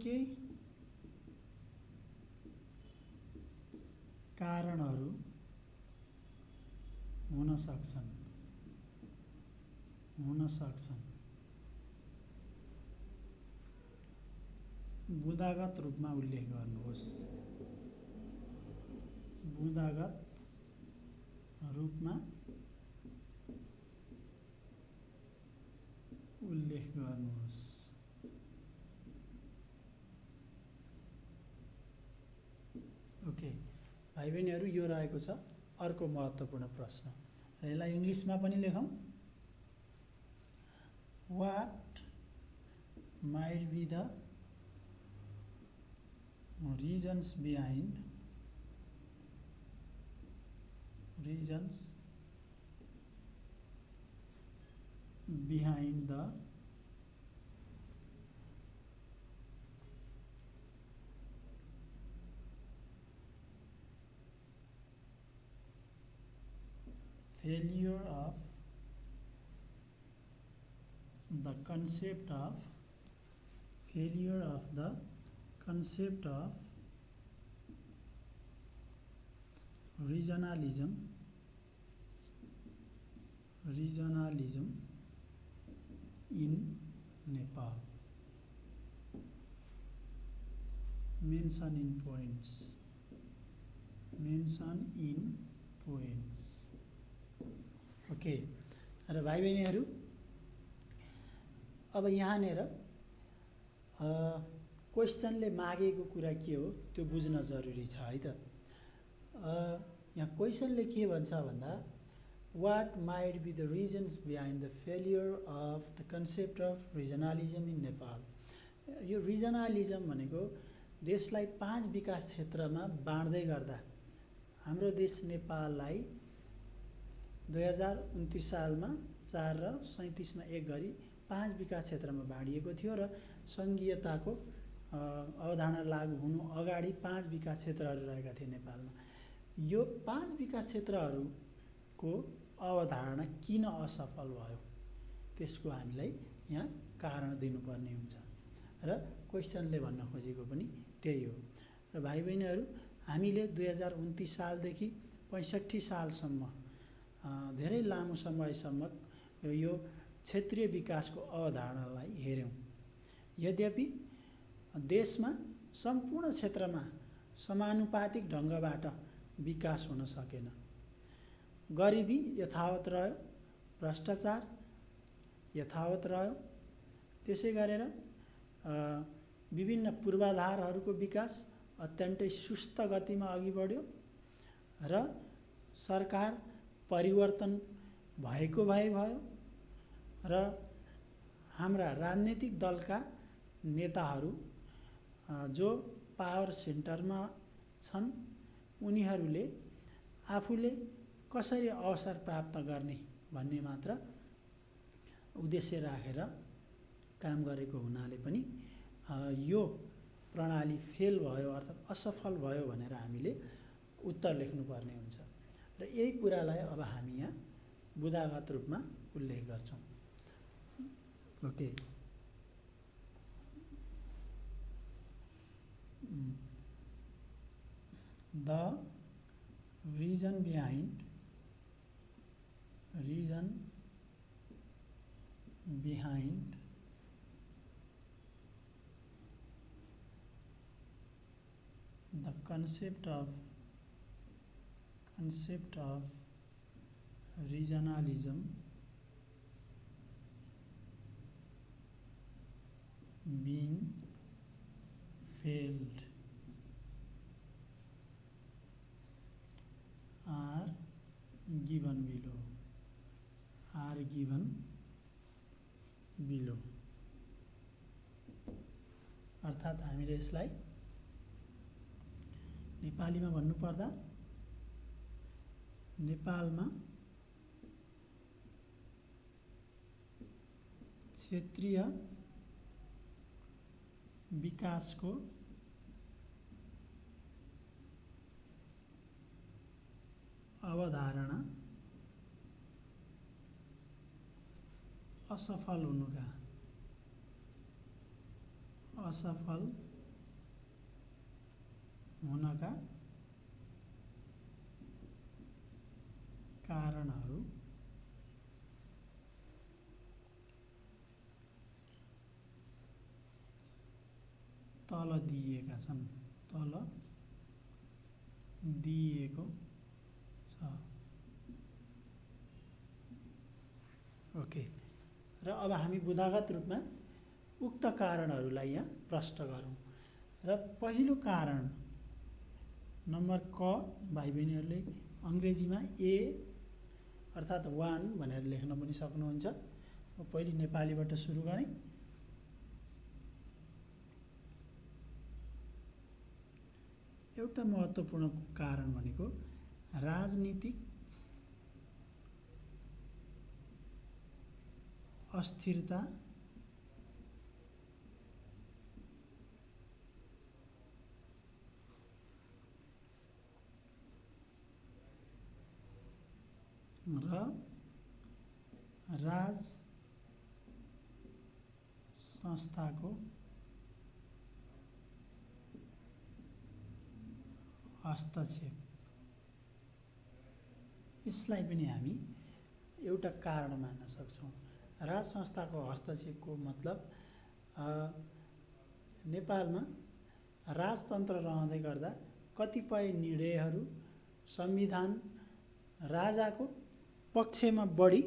के कारणहरू हुन सक्छन् बुँदागत रूपमा उल्लेख गर्नुहोस्। ओके भाइ बहिनीहरू, यो रहेको छ अर्को महत्त्वपूर्ण प्रश्न। यसलाई इङ्ग्लिसमा पनि लेखौँ। What might be the reasons behind the failure of the concept of regionalism in Nepal? Mention in points. Okay र भाइ बहिनीहरू, अब यहाँनिर क्वेसनले मागेको कुरा के हो त्यो बुझ्न जरुरी छ है त। यहाँ क्वेसनले के भन्छ भन्दा What might be the reasons behind the failure of the concept of regionalism in Nepal? यो रिजनलिजम भनेको देशलाई 5 विकास क्षेत्रमा बाँड्दै गर्दा हाम्रो देश नेपाललाई 2029 सालमा 4 र 37 मा 1 गरी 5 विकास क्षेत्रमा बाँडिएको थियो र सङ्घीयताको अवधारणा लागू हुनु अगाडि 5 विकास क्षेत्रहरू रहेका थिए नेपालमा। यो 5 विकास क्षेत्रहरूको अवधारणा किन असफल भयो त्यसको हामीलाई यहाँ कारण दिनुपर्ने हुन्छ र क्वेसनले भन्न खोजेको पनि त्यही हो। र भाइ बहिनीहरू, हामीले 2029 सालदेखि 65 सालसम्म धेरै लामो समयसम्म यो क्षेत्रीय विकासको अवधारणालाई हेर्यौँ। यद्यपि देशमा सम्पूर्ण क्षेत्रमा समानुपातिक ढङ्गबाट विकास हुन सकेन। गरिबी यथावत रह्यो, भ्रष्टाचार यथावत रह्यो, त्यसै गरेर विभिन्न पूर्वाधारहरूको विकास अत्यन्तै सुस्त गतिमा अघि बढ्यो र सरकार परिवर्तन भएको भए भयो र हाम्रा राजनीतिक दलका नेताहरू जो पावर सेन्टरमा छन् उनीहरूले आफूले कसरी अवसर प्राप्त गर्ने भन्ने मात्र उद्देश्य राखेर काम गरेको हुनाले पनि यो प्रणाली फेल भयो अर्थात् असफल भयो भनेर हामीले उत्तर लेख्नुपर्ने हुन्छ र यही कुरालाई अब हामी यहाँ बुदागत रूपमा उल्लेख गर्छौँ। Okay, the reason behind the concept of regionalism being failed are given below अर्थात् हामीले यसलाई नेपालीमा भन्नुपर्दा नेपालमा क्षेत्रीय विकासको अवधारणा असफल हुनका कारणहरू तल दिइएको छ। ओके, र अब हामी बुदागत रूपमा उक्त कारणहरूलाई यहाँ प्रष्ट गरौँ। र पहिलो कारण नम्बर क भाइ बहिनीहरूले अङ्ग्रेजीमा ए अर्थात् 1 भनेर लेख्न पनि सक्नुहुन्छ। म पहिले नेपालीबाट सुरु गरेँ। एउटा महत्त्वपूर्ण कारण भनेको राजनीतिक अस्थिरता र राज संस्थाको हस्तक्षेप, यसलाई पनि हामी एउटा कारण मान्न सक्छौँ। राज संस्थाको हस्तक्षेपको मतलब नेपालमा राजतन्त्र रहँदै गर्दा कतिपय निर्णयहरू संविधान राजाको पक्षमा बढी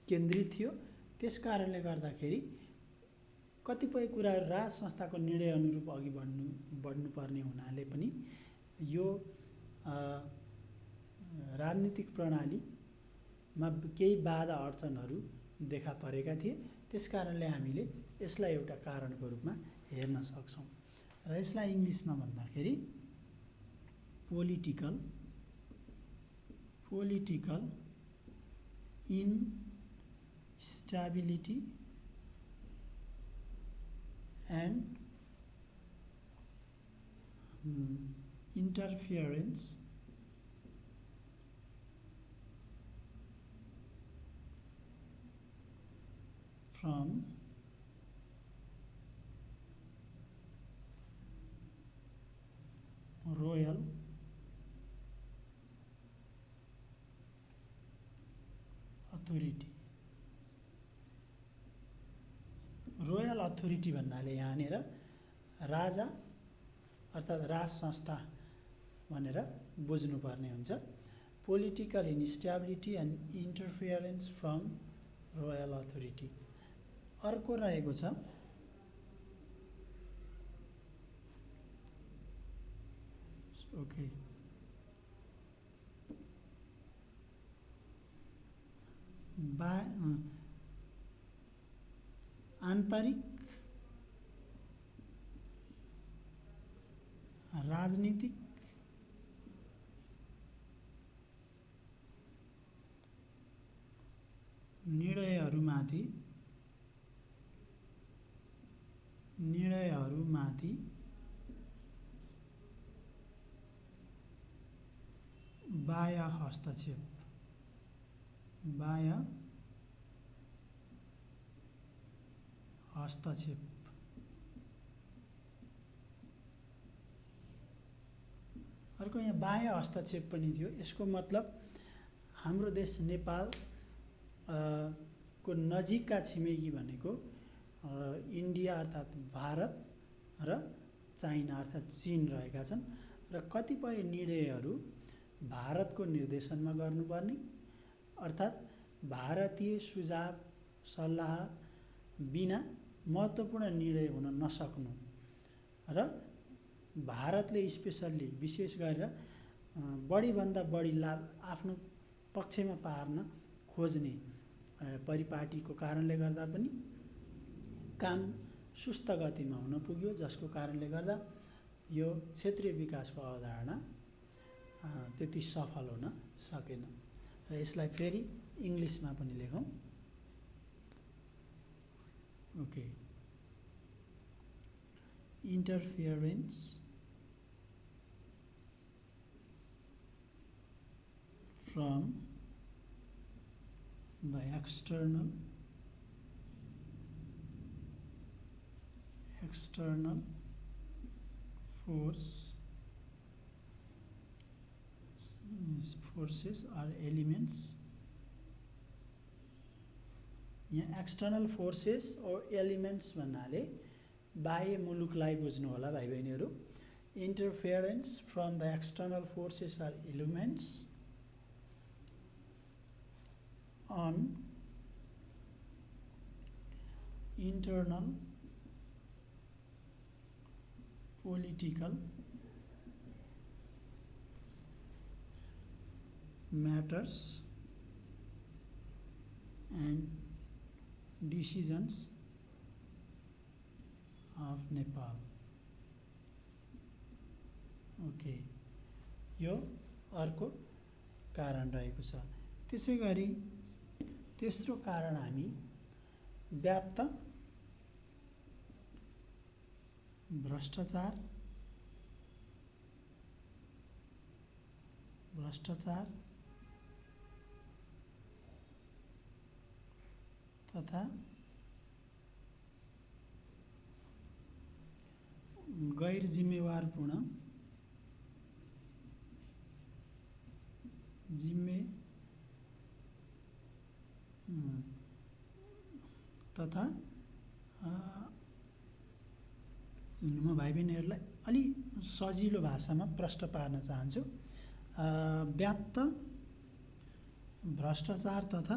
केन्द्रित थियो। त्यसकारणले गर्दाखेरि कतिपय कुराहरू राज संस्थाको निर्णय अनुरूप अघि बढ्नुपर्ने हुनाले पनि यो राजनीतिक प्रणालीमा केही बाधा अडचनहरू देखा परेका थिए। त्यसकारणले हामीले यसलाई एउटा कारणको रूपमा हेर्न सक्छौँ। र यसलाई इङ्ग्लिसमा भन्दाखेरि political instability and interference from royal authority। Royal authority भन्नाले यहाँनिर राजा अर्थात् राज संस्था भनेर बुझ्नुपर्ने हुन्छ। Political instability and interference from royal authority. अर्को रहेको छ ओके आन्तरिक राजनीतिक निर्णयहरूमाथि बाह्य हस्तक्षेप अर्को यहाँ बाह्य हस्तक्षेप पनि थियो। यसको मतलब हाम्रो देश नेपाल को नजिकका छिमेकी भनेको इन्डिया अर्थात् भारत र चाइना अर्थात् चीन रहेका छन् र कतिपय निर्णयहरू भारतको निर्देशनमा गर्नुपर्ने अर्थात् भारतीय सुझाव सल्लाह बिना महत्त्वपूर्ण निर्णय हुन नसक्नु र भारतले स्पेसल्ली विशेष गरेर बढीभन्दा बढी लाभ आफ्नो पक्षमा पार्न खोज्ने परिपाटीको कारणले गर्दा पनि काम सुस्त गतिमा हुन पुग्यो, जसको कारणले गर्दा यो क्षेत्रीय विकासको अवधारणा त्यति सफल हुन सकेन। र यसलाई फेरि इङ्ग्लिसमा पनि लेखौँ। Okay, interference from the external forces or elements। यहाँ एक्सटर्नल फोर्सेस और एलिमेंट्स भन्नाले बाह्य मुलुकलाई बुझ्नु होला भाइ बहिनीहरू। Interference from the external forces or elements on internal political matters and decisions of Nepal। Okay, यो अर्को कारण रहेको छ। त्यसैगरी तेस्रो कारण हामी व्याप्त भ्रष्टाचार तथा गैर जिम्मेवारपूर्ण तथा म भाइ बहिनीहरूलाई अलि सजिलो भाषामा प्रश्न पार्न चाहन्छु। व्याप्त भ्रष्टाचार तथा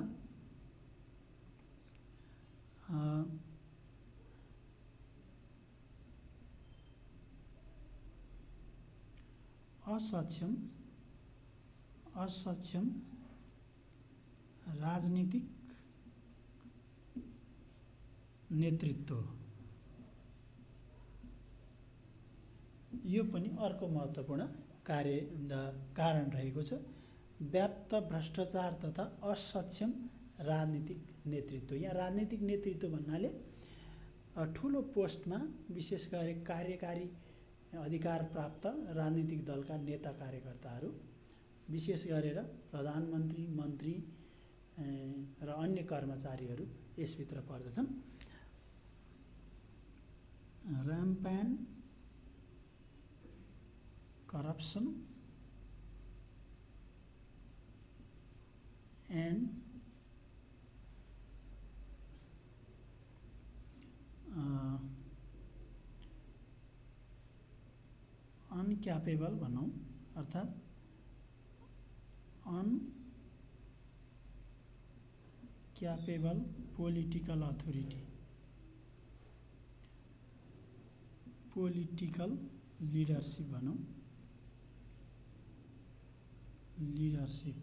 असक्षम राजनीतिक नेतृत्व, यो पनि अर्को महत्त्वपूर्ण कारण रहेको छ। व्याप्त भ्रष्टाचार तथा असक्षम राजनीतिक नेतृत्व। यहाँ राजनीतिक नेतृत्व भन्नाले ठुलो पोस्टमा विशेष गरी कार्यकारी अधिकार प्राप्त राजनीतिक दलका नेता कार्यकर्ताहरू, विशेष गरेर प्रधानमन्त्री, मन्त्री र अन्य कर्मचारीहरू यसभित्र पर्दछन्। rampant corruption and अनक्यापेबल भनौँ अर्थात् अनक्यापेबल पोलिटिकल अथोरिटी, पोलिटिकल लिडरशिप भनौँ, लिडरशिप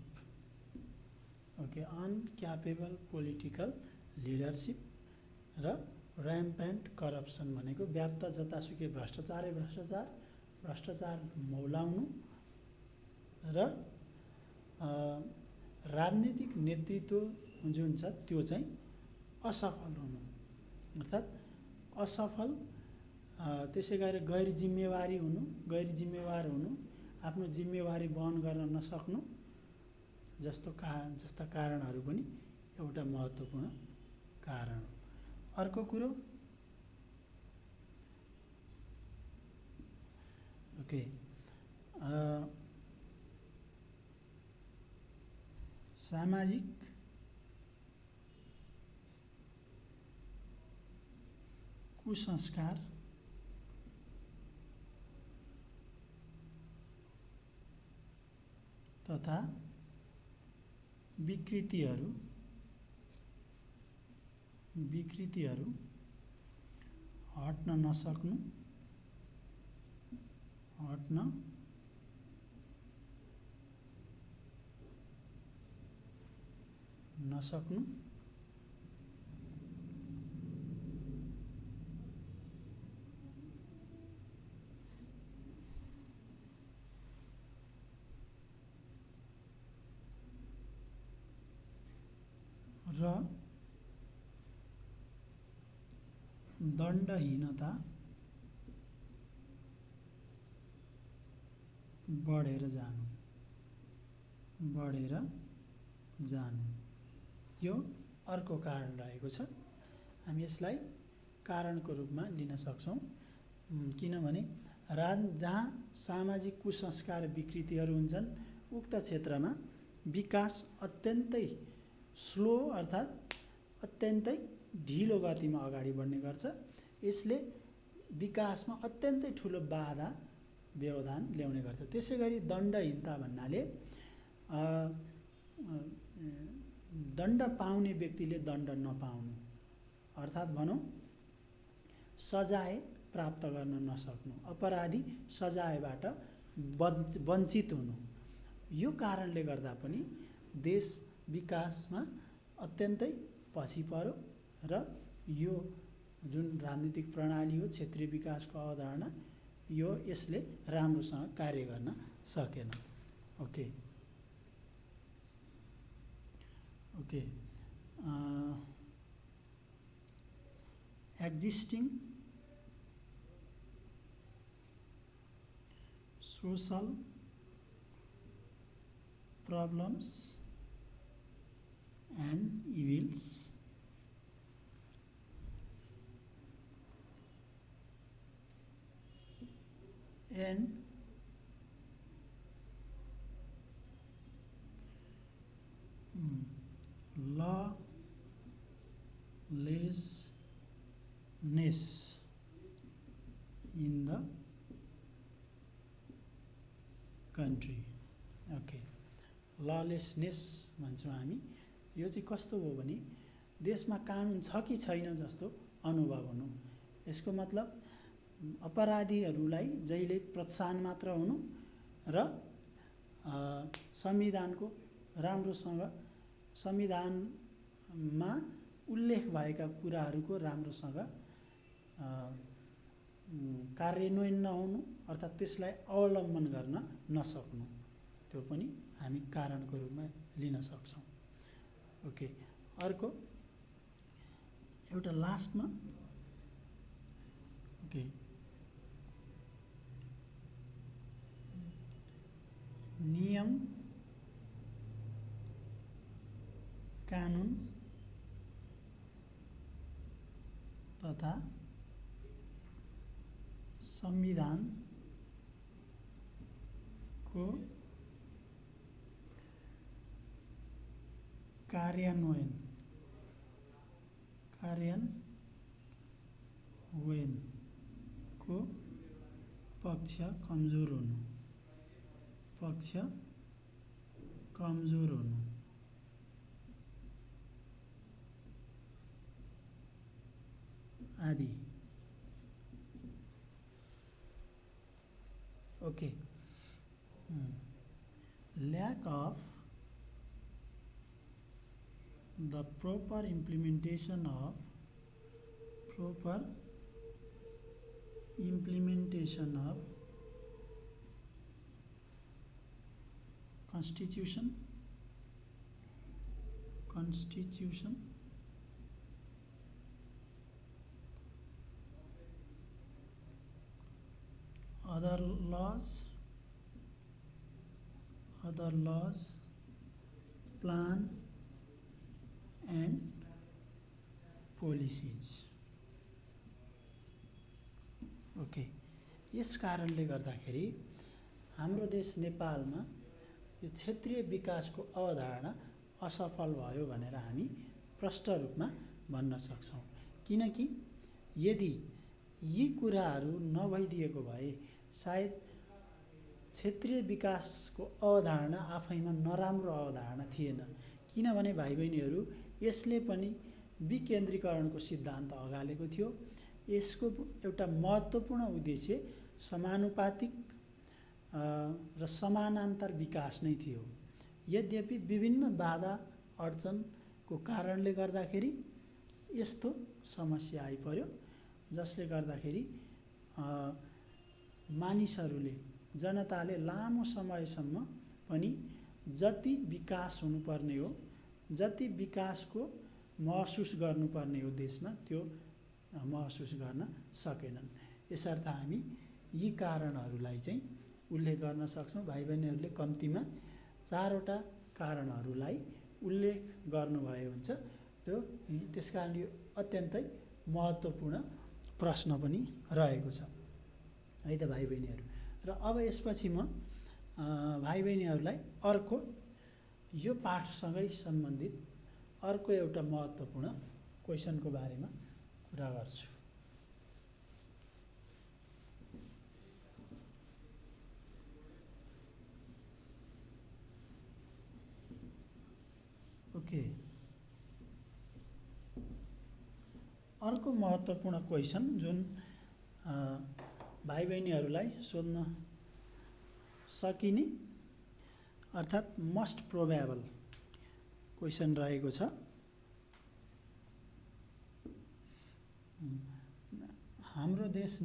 ओके, अनक्यापेबल पोलिटिकल लिडरसिप र ऱ्याम्पेन्ट करप्सन भनेको व्याप्त जतासुकै भ्रष्टाचारै भ्रष्टाचार मौलाउनु र राजनीतिक नेतृत्व जुन छ त्यो चाहिँ असफल हुनु, अर्थात् असफल, त्यसै गरी गैर जिम्मेवार हुनु, आफ्नो जिम्मेवारी वहन गर्न नसक्नु जस्ता कारणहरू पनि एउटा महत्त्वपूर्ण कारण हो। अर्को कुरो, ओके, सामाजिक कुसंस्कार तथा विकृतिहरू हट्न नसक्नु र दण्डहीनता बढेर जानु यो अर्को कारण रहेको छ। हामी यसलाई कारणको रूपमा लिन सक्छौँ, किनभने जहाँ सामाजिक कुसंस्कार विकृतिहरू हुन्छन् उक्त क्षेत्रमा विकास अत्यन्तै स्लो अर्थात् अत्यन्तै ढिलो गतिमा अगाडि बढ्ने गर्छ। यसले विकासमा अत्यन्तै ठुलो बाधा व्यवधान ल्याउने गर्छ। त्यसै गरी दण्डहीनता भन्नाले दण्ड पाउने व्यक्तिले दण्ड नपाउनु, अर्थात् भनौँ सजाय प्राप्त गर्न नसक्नु, अपराधी सजायबाट वञ्चित हुनु। यो कारणले गर्दा पनि देश विकासमा अत्यन्तै पछि पर्यो र यो जुन राजनीतिक प्रणाली हो, क्षेत्रीय विकासको अवधारणा, यसले राम्रोसँग कार्य गर्न सकेन। Okay, existing social problems and evils and lawlessness in the country. Okay, lawlessness भन्छौँ हामी। यो चाहिँ कस्तो हो भने देशमा कानुन छ कि छैन जस्तो अनुभव हुनु। यसको मतलब अपराधीहरूलाई जहिले प्रोत्साहन मात्र हुनु र संविधानको राम्रोसँग संविधानमा उल्लेख भएका कुराहरूको राम्रोसँग कार्यान्वयन नहुनु, अर्थात् त्यसलाई अवलम्बन गर्न नसक्नु, त्यो पनि हामी कारणको रूपमा लिन सक्छौँ। ओके, अर्को एउटा लास्टमा, ओके, नियम कानुन तथा संविधानको कार्यान्वयनको पक्ष कमजोर हुनु आदि। Okay, lack of the proper implementation of constitution other laws plan and policies. Okay, यस कारणले गर्दाखेरि हाम्रो देश नेपालमा यो क्षेत्रीय विकासको अवधारणा असफल भयो भनेर हामी प्रष्ट रूपमा भन्न सक्छौँ। किनकि यदि यी कुराहरू नभइदिएको भए सायद क्षेत्रीय विकासको अवधारणा आफैमा नराम्रो अवधारणा थिएन। किनभने भाइ बहिनीहरू, यसले पनि विकेन्द्रीकरणको सिद्धान्त अगालेको थियो। यसको एउटा महत्त्वपूर्ण उद्देश्य समानुपातिक र समानान्तर विकास नै थियो। यद्यपि विभिन्न बाधा अडचनको कारणले गर्दाखेरि यस्तो समस्या आइपर्यो, जसले गर्दाखेरि मानिसहरूले, जनताले लामो समयसम्म पनि जति विकास हुनुपर्ने हो, जति विकासको महसुस गर्नुपर्ने हो देशमा, त्यो महसुस गर्न सकेनन्। यसर्थ हामी यी कारणहरूलाई चाहिँ उल्लेख गर्न सक्छौँ। भाइ बहिनीहरूले कम्तीमा 4वटा कारणहरूलाई उल्लेख गर्नुभयो हुन्छ। त्यसकारण यो अत्यन्तै महत्त्वपूर्ण प्रश्न पनि रहेको छ है त भाइ बहिनीहरू। र अब यसपछि म भाइ बहिनीहरूलाई अर्को यो पाठसँगै सम्बन्धित अर्को एउटा महत्त्वपूर्ण क्वेसनको बारेमा कुरा गर्छु। ओके, अर्को महत्त्वपूर्ण क्वेसन जुन भाइ बहिनीहरूलाई सोध्न सकिने अर्थात् मोस्ट प्रोबेबल क्वेसन रहेको छ। हाम्रो देश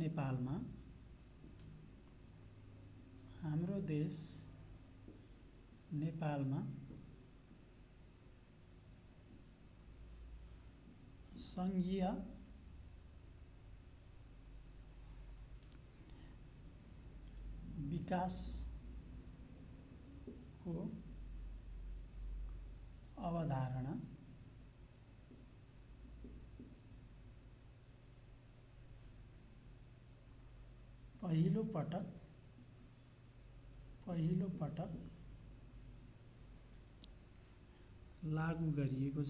नेपालमा सङ्घीय विकासको अवधारणा पहिलो पटक लागू गरिएको छ।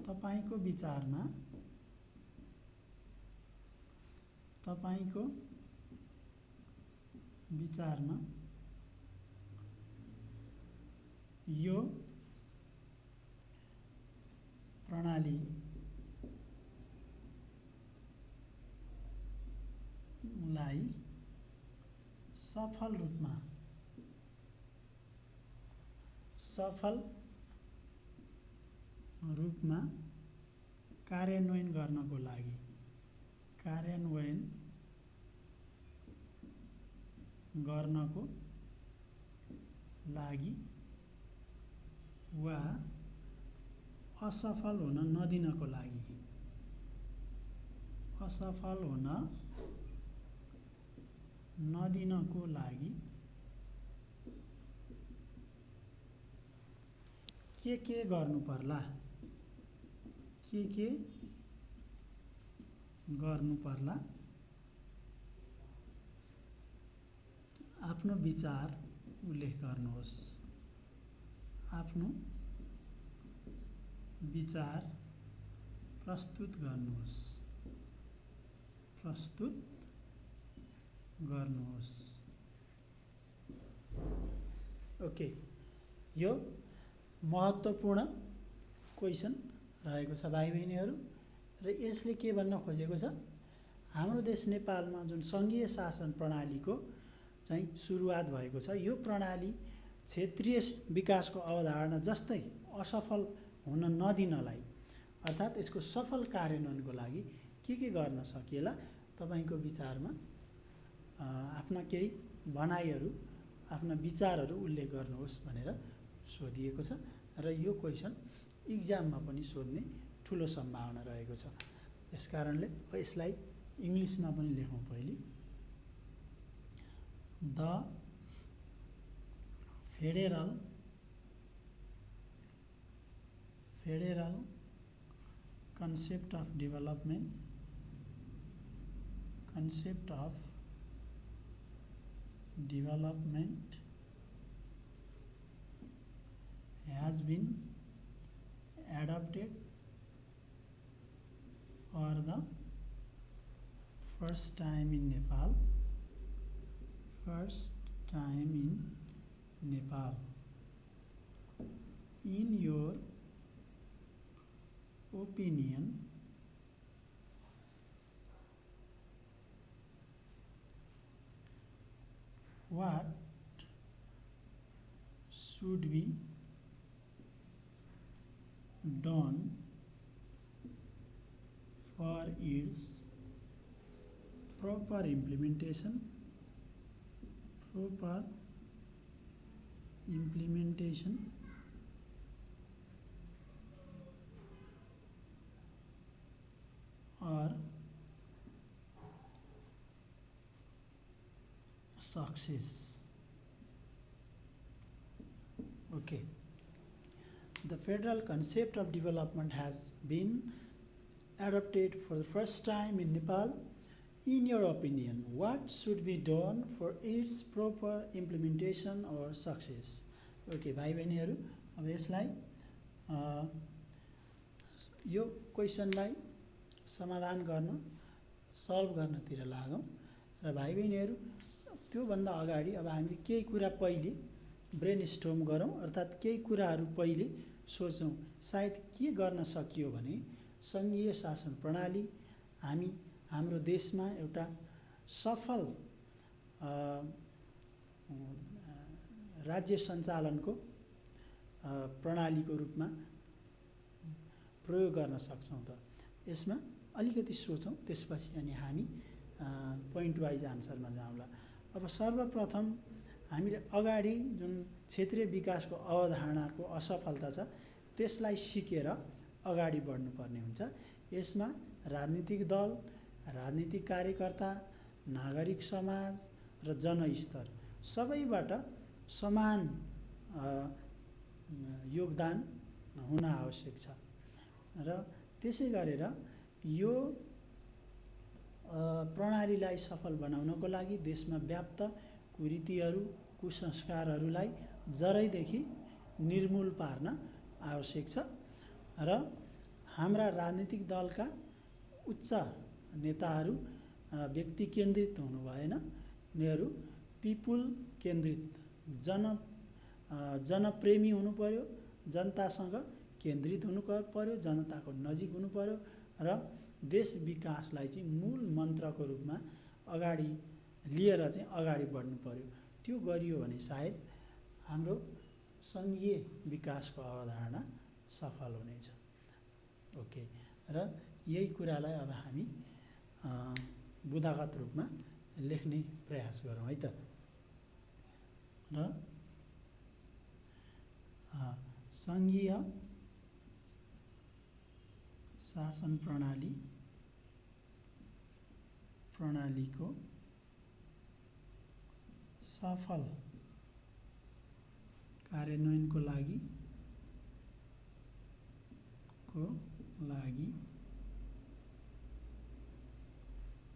तपाईको विचारमा यो प्रणालीलाई सफल रूपमा कार्यान्वयन गर्नको लागि वा असफल हुन नदिनको लागि के गर्नु पर्ला आफ्नो विचार उल्लेख गर्नुहोस्। आफ्नो विचार प्रस्तुत गर्नुहोस्। ओके, यो महत्त्वपूर्ण क्वेसन रहेको छ भाइ बहिनीहरू। र यसले के भन्न खोजेको छ, हाम्रो देश नेपालमा जुन सङ्घीय शासन प्रणालीको चाहिँ सुरुवात भएको छ। यो प्रणाली क्षेत्रीय विकासको अवधारणा जस्तै असफल हुन नदिनलाई अर्थात् यसको सफल कार्यान्वयनको लागि के गर्न सकिएला तपाईको विचारमा आफ्ना केही भनाइहरू आफ्ना विचारहरू उल्लेख गर्नुहोस् भनेर सोधिएको छ र यो क्वेसन इक्जाममा पनि सोध्ने ठुलो सम्भावना रहेको छ। यसकारणले यसलाई इङ्ग्लिसमा पनि लेखौँ पहिले। The federal concept of development has been adopted for the first time in Nepal. In your opinion, what should be done for its proper implementation or success? Okay. The federal concept of development has been adopted for the first time in Nepal. In your opinion, what should be done for its proper implementation or success? Okay, भाइ बहिनीहरू, अब यसलाई यो क्वेसनलाई समाधान गर्न solve गर्नतिर लागौँ र भाइ बहिनीहरू त्योभन्दा अगाडि अब हामीले केही कुरा पहिले ब्रेनस्टर्म गरौँ अर्थात् केही कुराहरू पहिले सोचौँ। सायद के गर्न सकियो भने सङ्घीय शासन प्रणाली हाम्रो देशमा एउटा सफल राज्य सञ्चालनको प्रणालीको रूपमा प्रयोग गर्न सक्छौँ त। यसमा अलिकति सोचौँ त्यसपछि अनि हामी पोइन्ट वाइज आन्सरमा जाउँला। अब सर्वप्रथम हामीले अगाडि जुन क्षेत्रीय विकासको अवधारणाको असफलता छ त्यसलाई सिकेर अगाडि बढ्नुपर्ने हुन्छ। यसमा राजनीतिक दल, राजनीतिक कार्यकर्ता, नागरिक समाज र जनस्तर सबैबाट समान योगदान हुन आवश्यक छ र त्यसै गरेर यो प्रणालीलाई सफल बनाउनको लागि देशमा व्याप्त कुरीतिहरू, कुसंस्कारहरूलाई जरैदेखि निर्मूल पार्न आवश्यक छ र हाम्रा राजनीतिक दलका उच्च नेताहरू व्यक्ति केन्द्रित हुनु भएन, उनीहरू पिपुल केन्द्रित जनप्रेमी हुनु पर्यो, जनतासँग केन्द्रित हुनु पर्यो, जनताको नजिक हुनु पर्यो र देश विकासलाई चाहिँ मूल मन्त्रको रूपमा अगाडि लिएर चाहिँ अगाडि बढ्नु पर्यो। त्यो गरियो भने सायद हाम्रो सङ्घीय विकासको अवधारणा सफल हुनेछ। ओके, र यही कुरालाई अब हामी बुदागत रूपमा लेख्ने प्रयास गरौँ है त। र सङ्घीय शासन प्रणालीको सफल कार्यान्वयनको लागि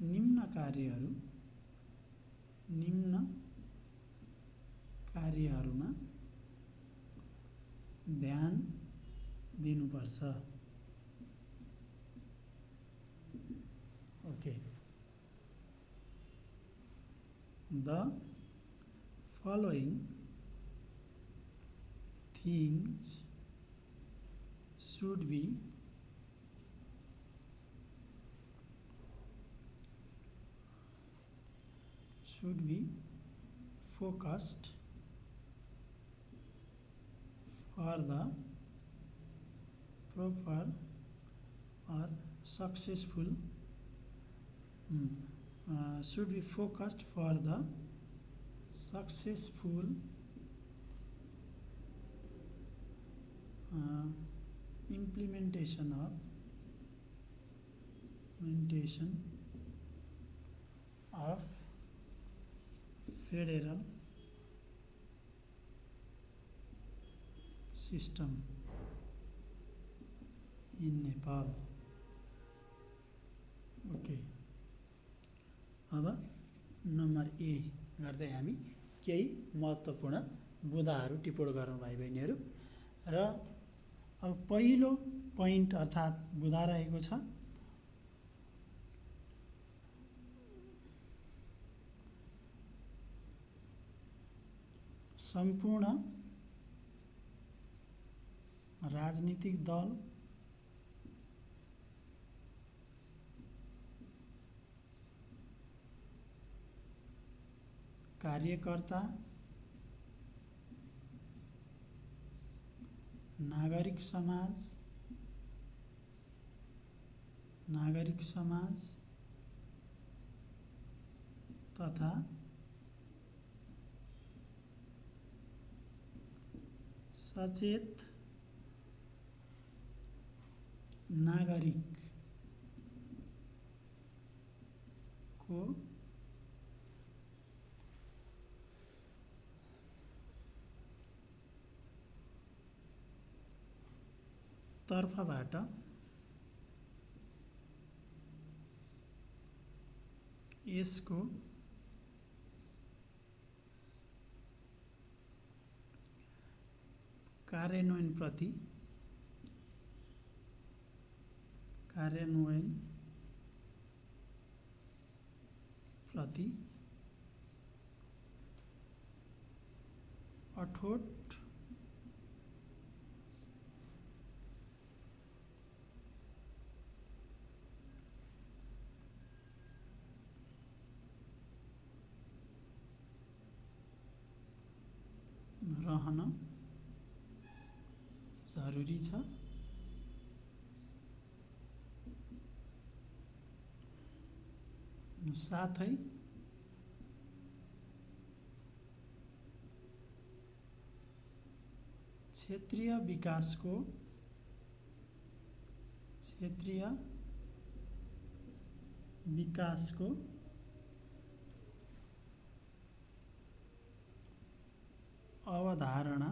निम्न कार्यहरूमा ध्यान दिनुपर्छ। Okay, the following things should be focused for the proper or successful should be focused for the successful implementation of federal system in Nepal. Okay, अब नम्बर ए गर्दै हामी केही महत्त्वपूर्ण बुँदाहरू टिप्पण गरौँ भाइ बहिनीहरू। र अब पहिलो पोइन्ट अर्थात् बुँदा रहेको छ सम्पूर्ण राजनीतिक दल कार्यकर्ता नागरिक समाज तथा सचेत नागरिक को तर्फबाट यसको कार्यान्वयन प्रति अठोट रहन जरुरी छ। साथै क्षेत्रीय विकासको अवधारणा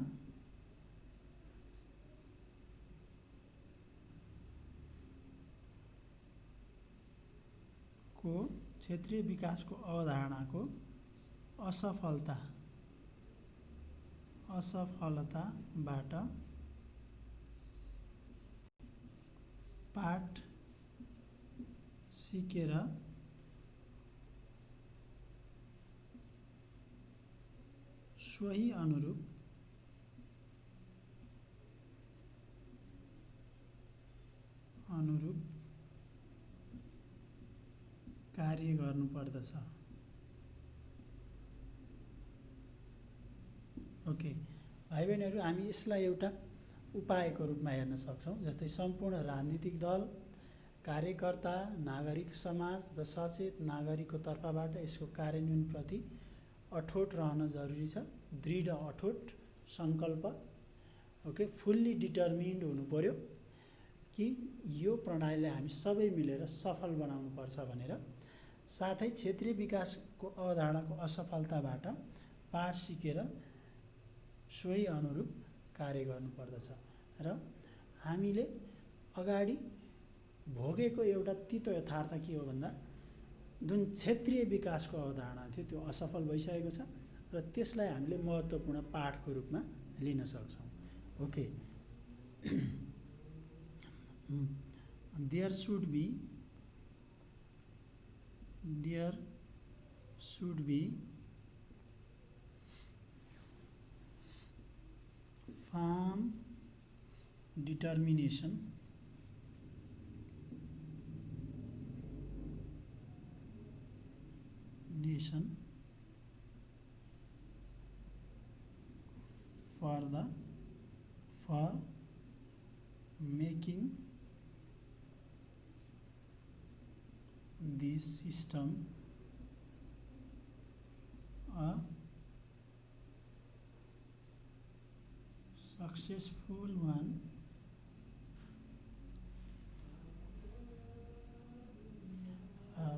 क्षेत्रीय विकासको अवधारणाको असफलताबाट पाठ सिकेर सोही अनुरूप कार्य गर्नुपर्दछ। ओके भाइ बहिनीहरू, हामी यसलाई एउटा उपायको रूपमा हेर्न सक्छौँ। जस्तै सम्पूर्ण राजनीतिक दल कार्यकर्ता नागरिक समाज र सचेत नागरिकको तर्फबाट यसको कार्यान्वयनप्रति अठोट रहन जरुरी छ। दृढ अठोट सङ्कल्प, ओके, फुल्ली डिटर्मिन्ड हुनु पर्यो कि यो प्रणालीलाई हामी सबै मिलेर सफल बनाउनुपर्छ भनेर। साथै क्षेत्रीय विकासको अवधारणाको असफलताबाट पाठ सिकेर सोही अनुरूप कार्य गर्नुपर्दछ। र हामीले अगाडि भोगेको एउटा तितो यथार्थ के हो भन्दा जुन क्षेत्रीय विकासको अवधारणा थियो त्यो असफल भइसकेको छ र त्यसलाई हामीले महत्त्वपूर्ण पाठको रूपमा लिन सक्छौँ। Okay, there should be firm determination for making this system a successful one.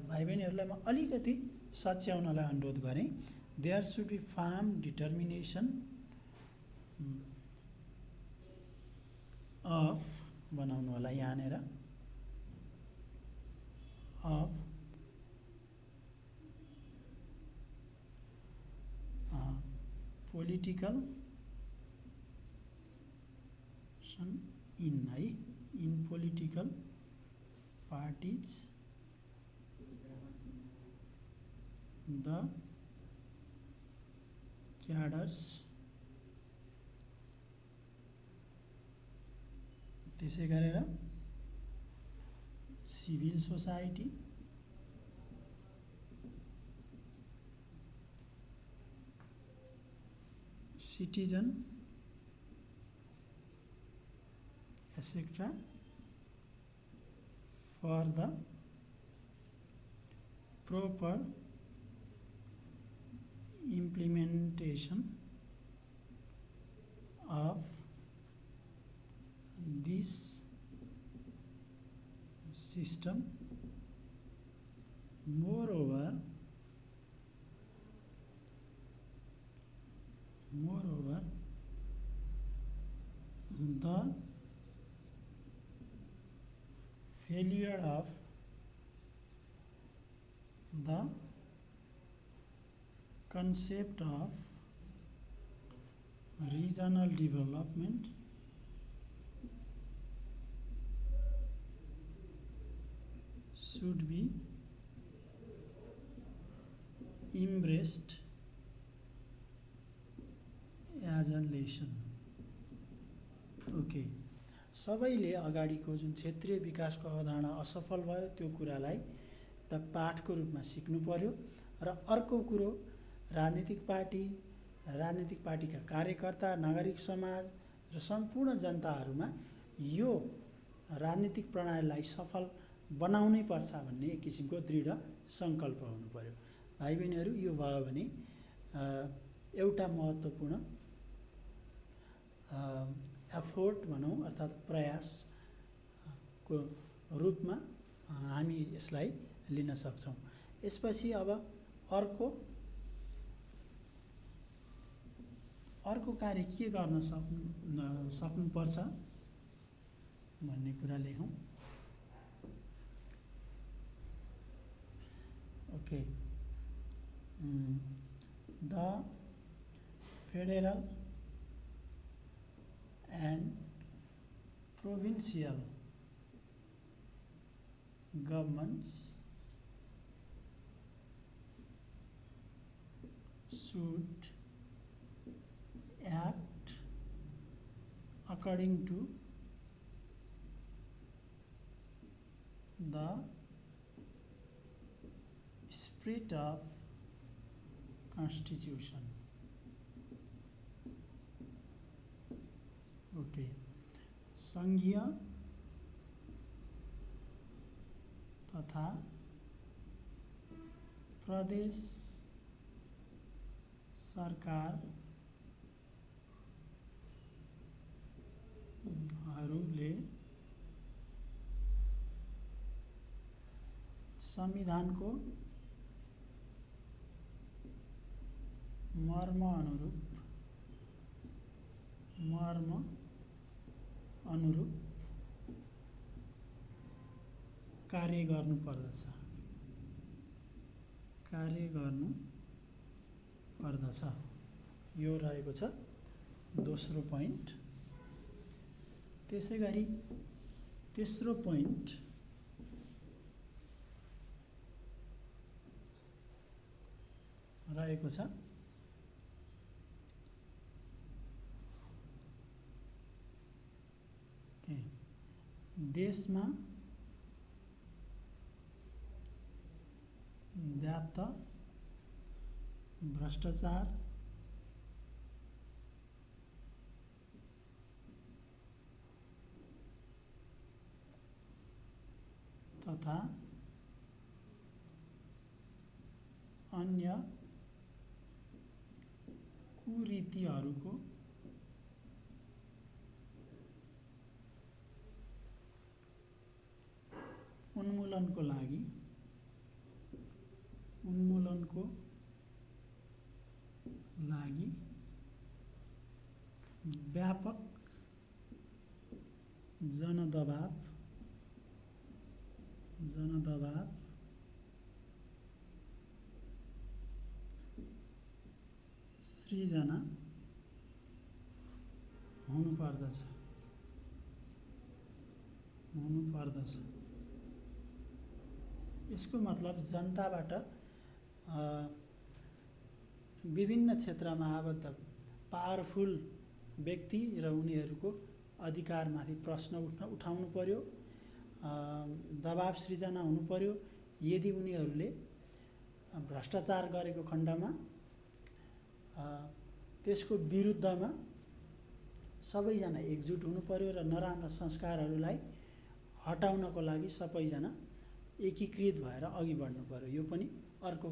भाइ बहिनीहरूलाई म अलिकति सच्याउनलाई अनुरोध गरेँ। There should be firm determination of बनाउनु होला यहाँनिर अफ पोलिटिकल इन है in political parties the cadres त्यसै गरेर civil society citizen etc. for the proper implementation of this system. Moreover, the failure of the concept of regional development should be embraced as a lesson. Okay. सबैले अगाडिको जुन क्षेत्रीय विकासको अवधारणा असफल भयो त्यो कुरालाई एउटा पाठको रूपमा सिक्नु पर्यो र अर्को कुरो राजनीतिक पार्टीका कार्यकर्ता नागरिक समाज र सम्पूर्ण जनताहरूमा यो राजनीतिक प्रणालीलाई सफल बनाउनै पर्छ भन्ने एक किसिमको दृढ सङ्कल्प हुनु पर्यो। भाइ बहिनीहरू यो भयो भने एउटा महत्त्वपूर्ण एफोर्ट भनौँ अर्थात् प्रयासको रूपमा हामी यसलाई लिन सक्छौँ। यसपछि अब अर्को कार्य के गर्न सक्नुपर्छ भन्ने कुरा लेखौँ। Okay, the federal and provincial governments should act according to the spirit of Constitution. Okay, संघीय तथा प्रदेश सरकारहरूले संविधानको मर्म अनुरूप कार्य गर्नुपर्दछ। यो रहेको छ दोस्रो पोइन्ट। त्यसै गरी तेस्रो पोइन्ट रहेको छ देशमा व्याप्त भ्रष्टाचार तथा अन्य कुरीतिहरूको उन्मूलनको लागि व्यापक जनदबाव सृजना हुनुपर्दछ। यसको मतलब जनताबाट विभिन्न क्षेत्रमा आबद्ध पावरफुल व्यक्ति र उनीहरूको अधिकारमाथि प्रश्न उठाउनु पर्यो, दबाव सृजना हुनु पर्यो। यदि उनीहरूले भ्रष्टाचार गरेको खण्डमा त्यसको विरुद्धमा सबैजना एकजुट हुनु पर्यो र नराम्रा संस्कारहरूलाई हटाउनको लागि सबैजना एकीकृत भएर अघि बढ्नु पर्यो। यो पनि अर्को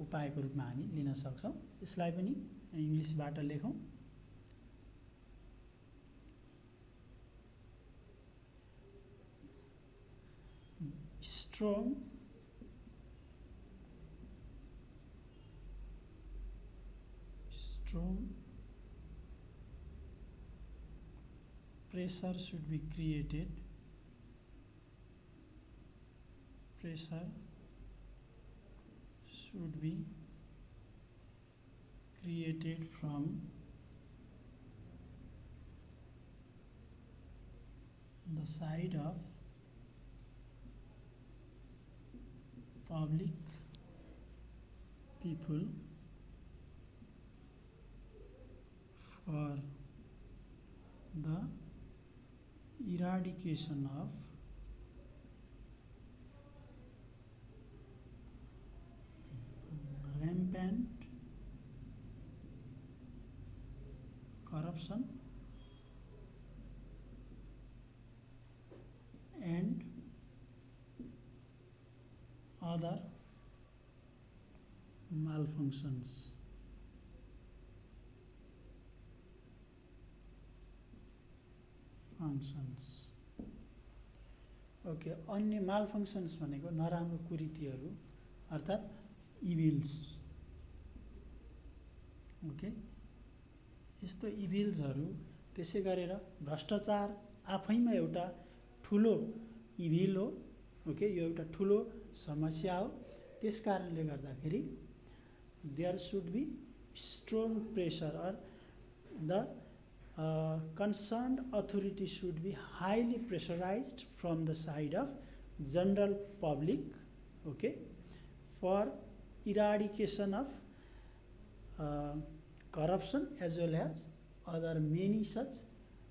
उपायको रूपमा हामी लिन सक्छौँ। यसलाई पनि इङ्ग्लिसबाट लेखौँ। strong pressure should be created from the side of public people for the eradication of rampant corruption and other malfunctions. Okay, अन्य मालफङ्सन्स भनेको नराम्रो कुरीतिहरू अर्थात् इभिल्स। ओके, यस्तो इभिल्सहरू त्यसै गरेर भ्रष्टाचार आफैमा एउटा ठुलो इभिल हो। ओके, यो एउटा ठुलो समस्या हो। त्यस कारणले गर्दाखेरि there should be strong pressure or the concerned authority should be highly pressurized from the side of general public, okay, for eradication of corruption as well as other many such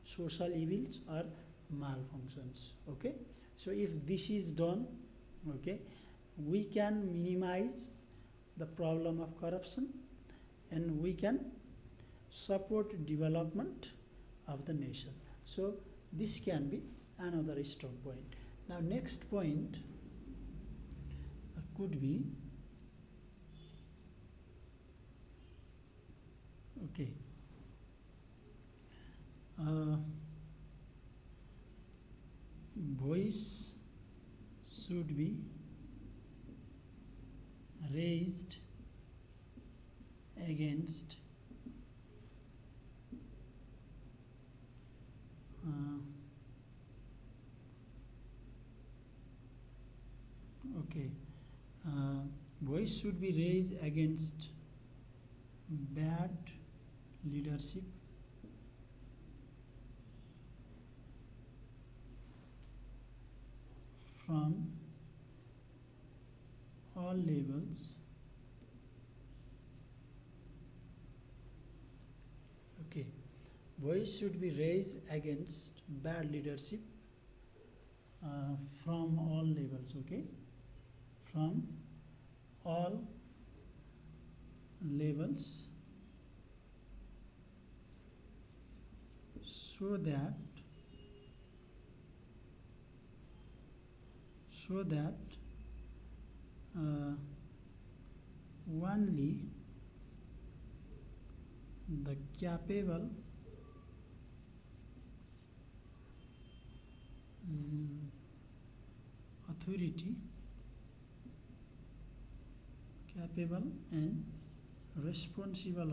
social evils or malfunctions. Okay, so if this is done, okay, we can minimize the problem of corruption and we can support development of the nation. So this can be another strong point. Now next point could be, okay, voice should be raised against voice should be raised against bad leadership from all levels. Okay, voice should be raised against bad leadership from all levels. Okay, from all levels, so so that only the capable authority, capable and responsible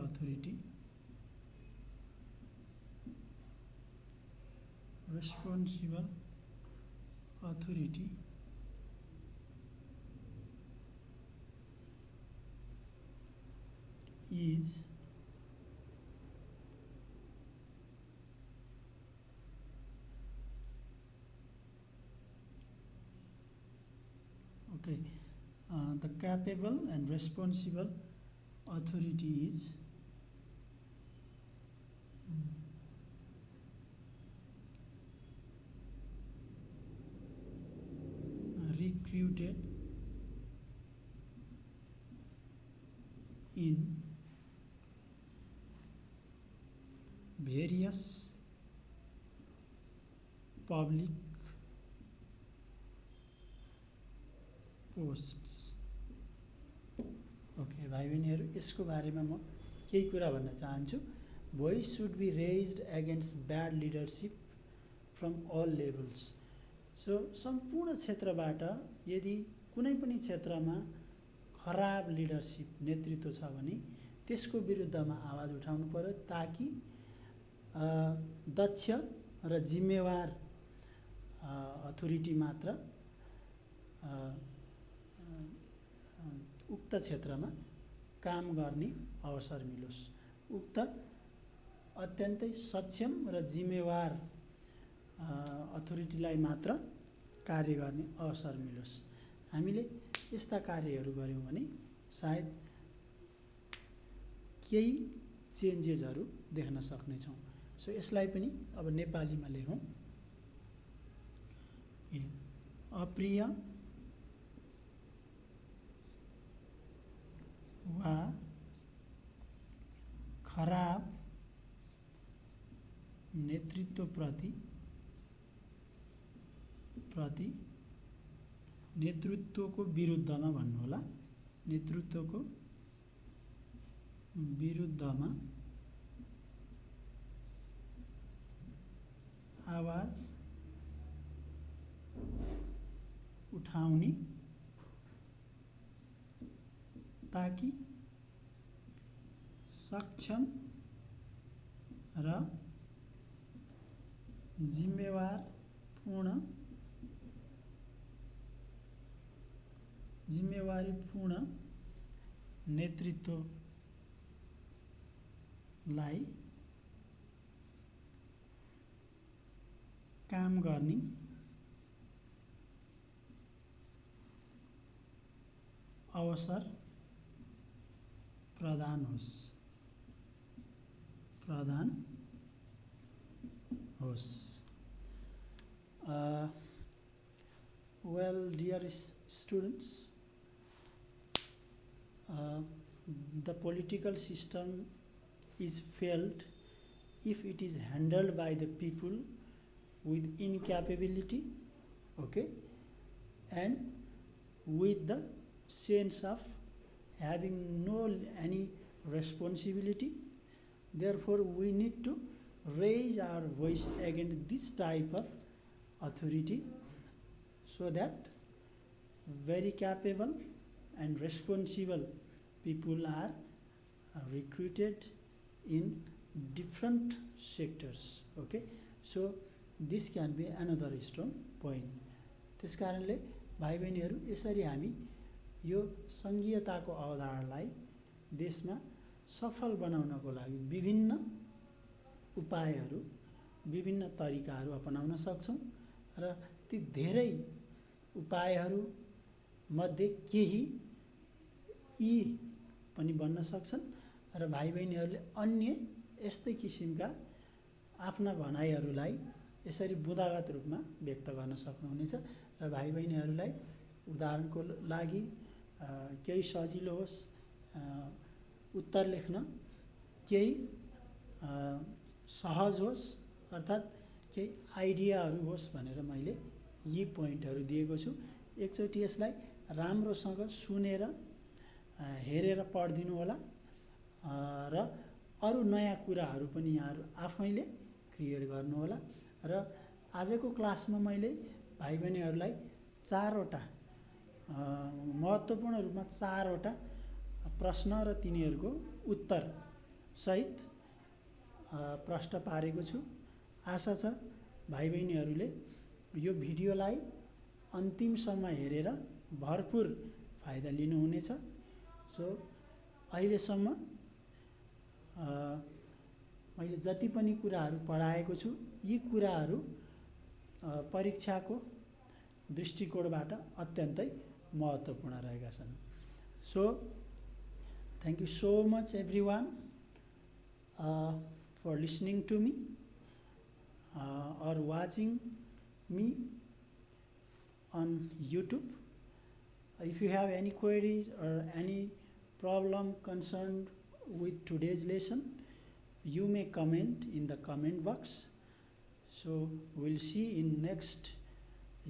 authority, is okay. The capable and responsible authority is recruited in various public posts. Okay भाइ बहिनीहरू, यसको बारेमा म केही कुरा भन्न चाहन्छु. Voice should be raised against bad leadership from all levels. सो सम्पूर्ण क्षेत्रबाट यदि कुनै पनि क्षेत्रमा खराब लिडरसिप नेतृत्व छ भने त्यसको विरुद्धमा आवाज उठाउनु पर्यो, ताकि दक्ष र जिम्मेवार अथोरिटी मात्र उक्त क्षेत्रमा काम गर्ने अवसर मिलोस्, उक्त अत्यन्तै सक्षम र जिम्मेवार अथोरिटीलाई मात्र कार्य गर्ने अवसर मिलोस्. हामीले यस्ता कार्यहरू गर्यौं भने सायद केही चेन्जेसहरू देख्न सक्नेछौँ. सो यसलाई पनि अब नेपालीमा लेखौँ. अप्रिय वा खराब नेतृत्वप्रति नेतृत्वको विरुद्धमा भन्नु होला, नेतृत्वको विरुद्धमा आवाज उठाउने, ताकि सक्षम र जिम्मेवारीपूर्ण नेतृत्वलाई काम गर्ने अवसर प्रदान होस्. Well, dear students, the political system is failed if it is handled by the people with incapability, okay, and with the sense of having no any responsibility. Therefore, we need to raise our voice against this type of authority, so that very capable and responsible people are recruited in different sectors. Okay, so this can be another strong point. त्यस कारणले भाइ बहिनीहरू, यसरी हामी यो संघीयताको अवधारणालाई देशमा सफल बनाउनको लागि विभिन्न उपायहरू, विभिन्न तरिकाहरू अपनाउन सक्छौं र ती धेरै उपायहरू मध्ये केही यी पनि बन्न सक्छन् र भाइ बहिनीहरूले अन्य यस्तै किसिमका आफ्ना भनाइहरूलाई यसरी बुँदागत रूपमा व्यक्त गर्न सक्नुहुनेछ. र भाइ बहिनीहरूलाई उदाहरणको लागि केही सजिलो होस् उत्तर लेख्न, केही सहज होस्, अर्थात् केही आइडियाहरू होस् भनेर मैले यी पोइन्टहरू दिएको छु. एकचोटि यसलाई राम्रोसँग सुनेर हेरेर पढिदिनु होला र अरू नयाँ कुराहरू पनि यहाँहरू आफैले क्रिएट गर्नुहोला। र आजको क्लासमा मैले भाइ बहिनीहरूलाई चारवटा महत्त्वपूर्ण रूपमा चारवटा प्रश्न र तिनीहरूको उत्तर सहित प्रश्न पारेको छु। आशा छ भाइ बहिनीहरूले यो भिडियोलाई अन्तिमसम्म हेरेर भरपुर फाइदा लिनुहुनेछ। सो अहिलेसम्म मैले जति पनि कुराहरू पढाएको छु यी कुराहरू परीक्षाको दृष्टिकोणबाट अत्यन्तै महत्त्वपूर्ण रहेका छन्। So thank you so much everyone for listening to me or watching me on YouTube. If you have any queries or any problem concerned with today's lesson, you may comment in the comment box. So we'll see in next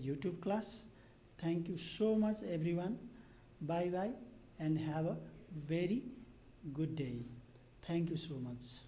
YouTube class. Thank you so much everyone. Bye bye and have a very good day. Thank you so much.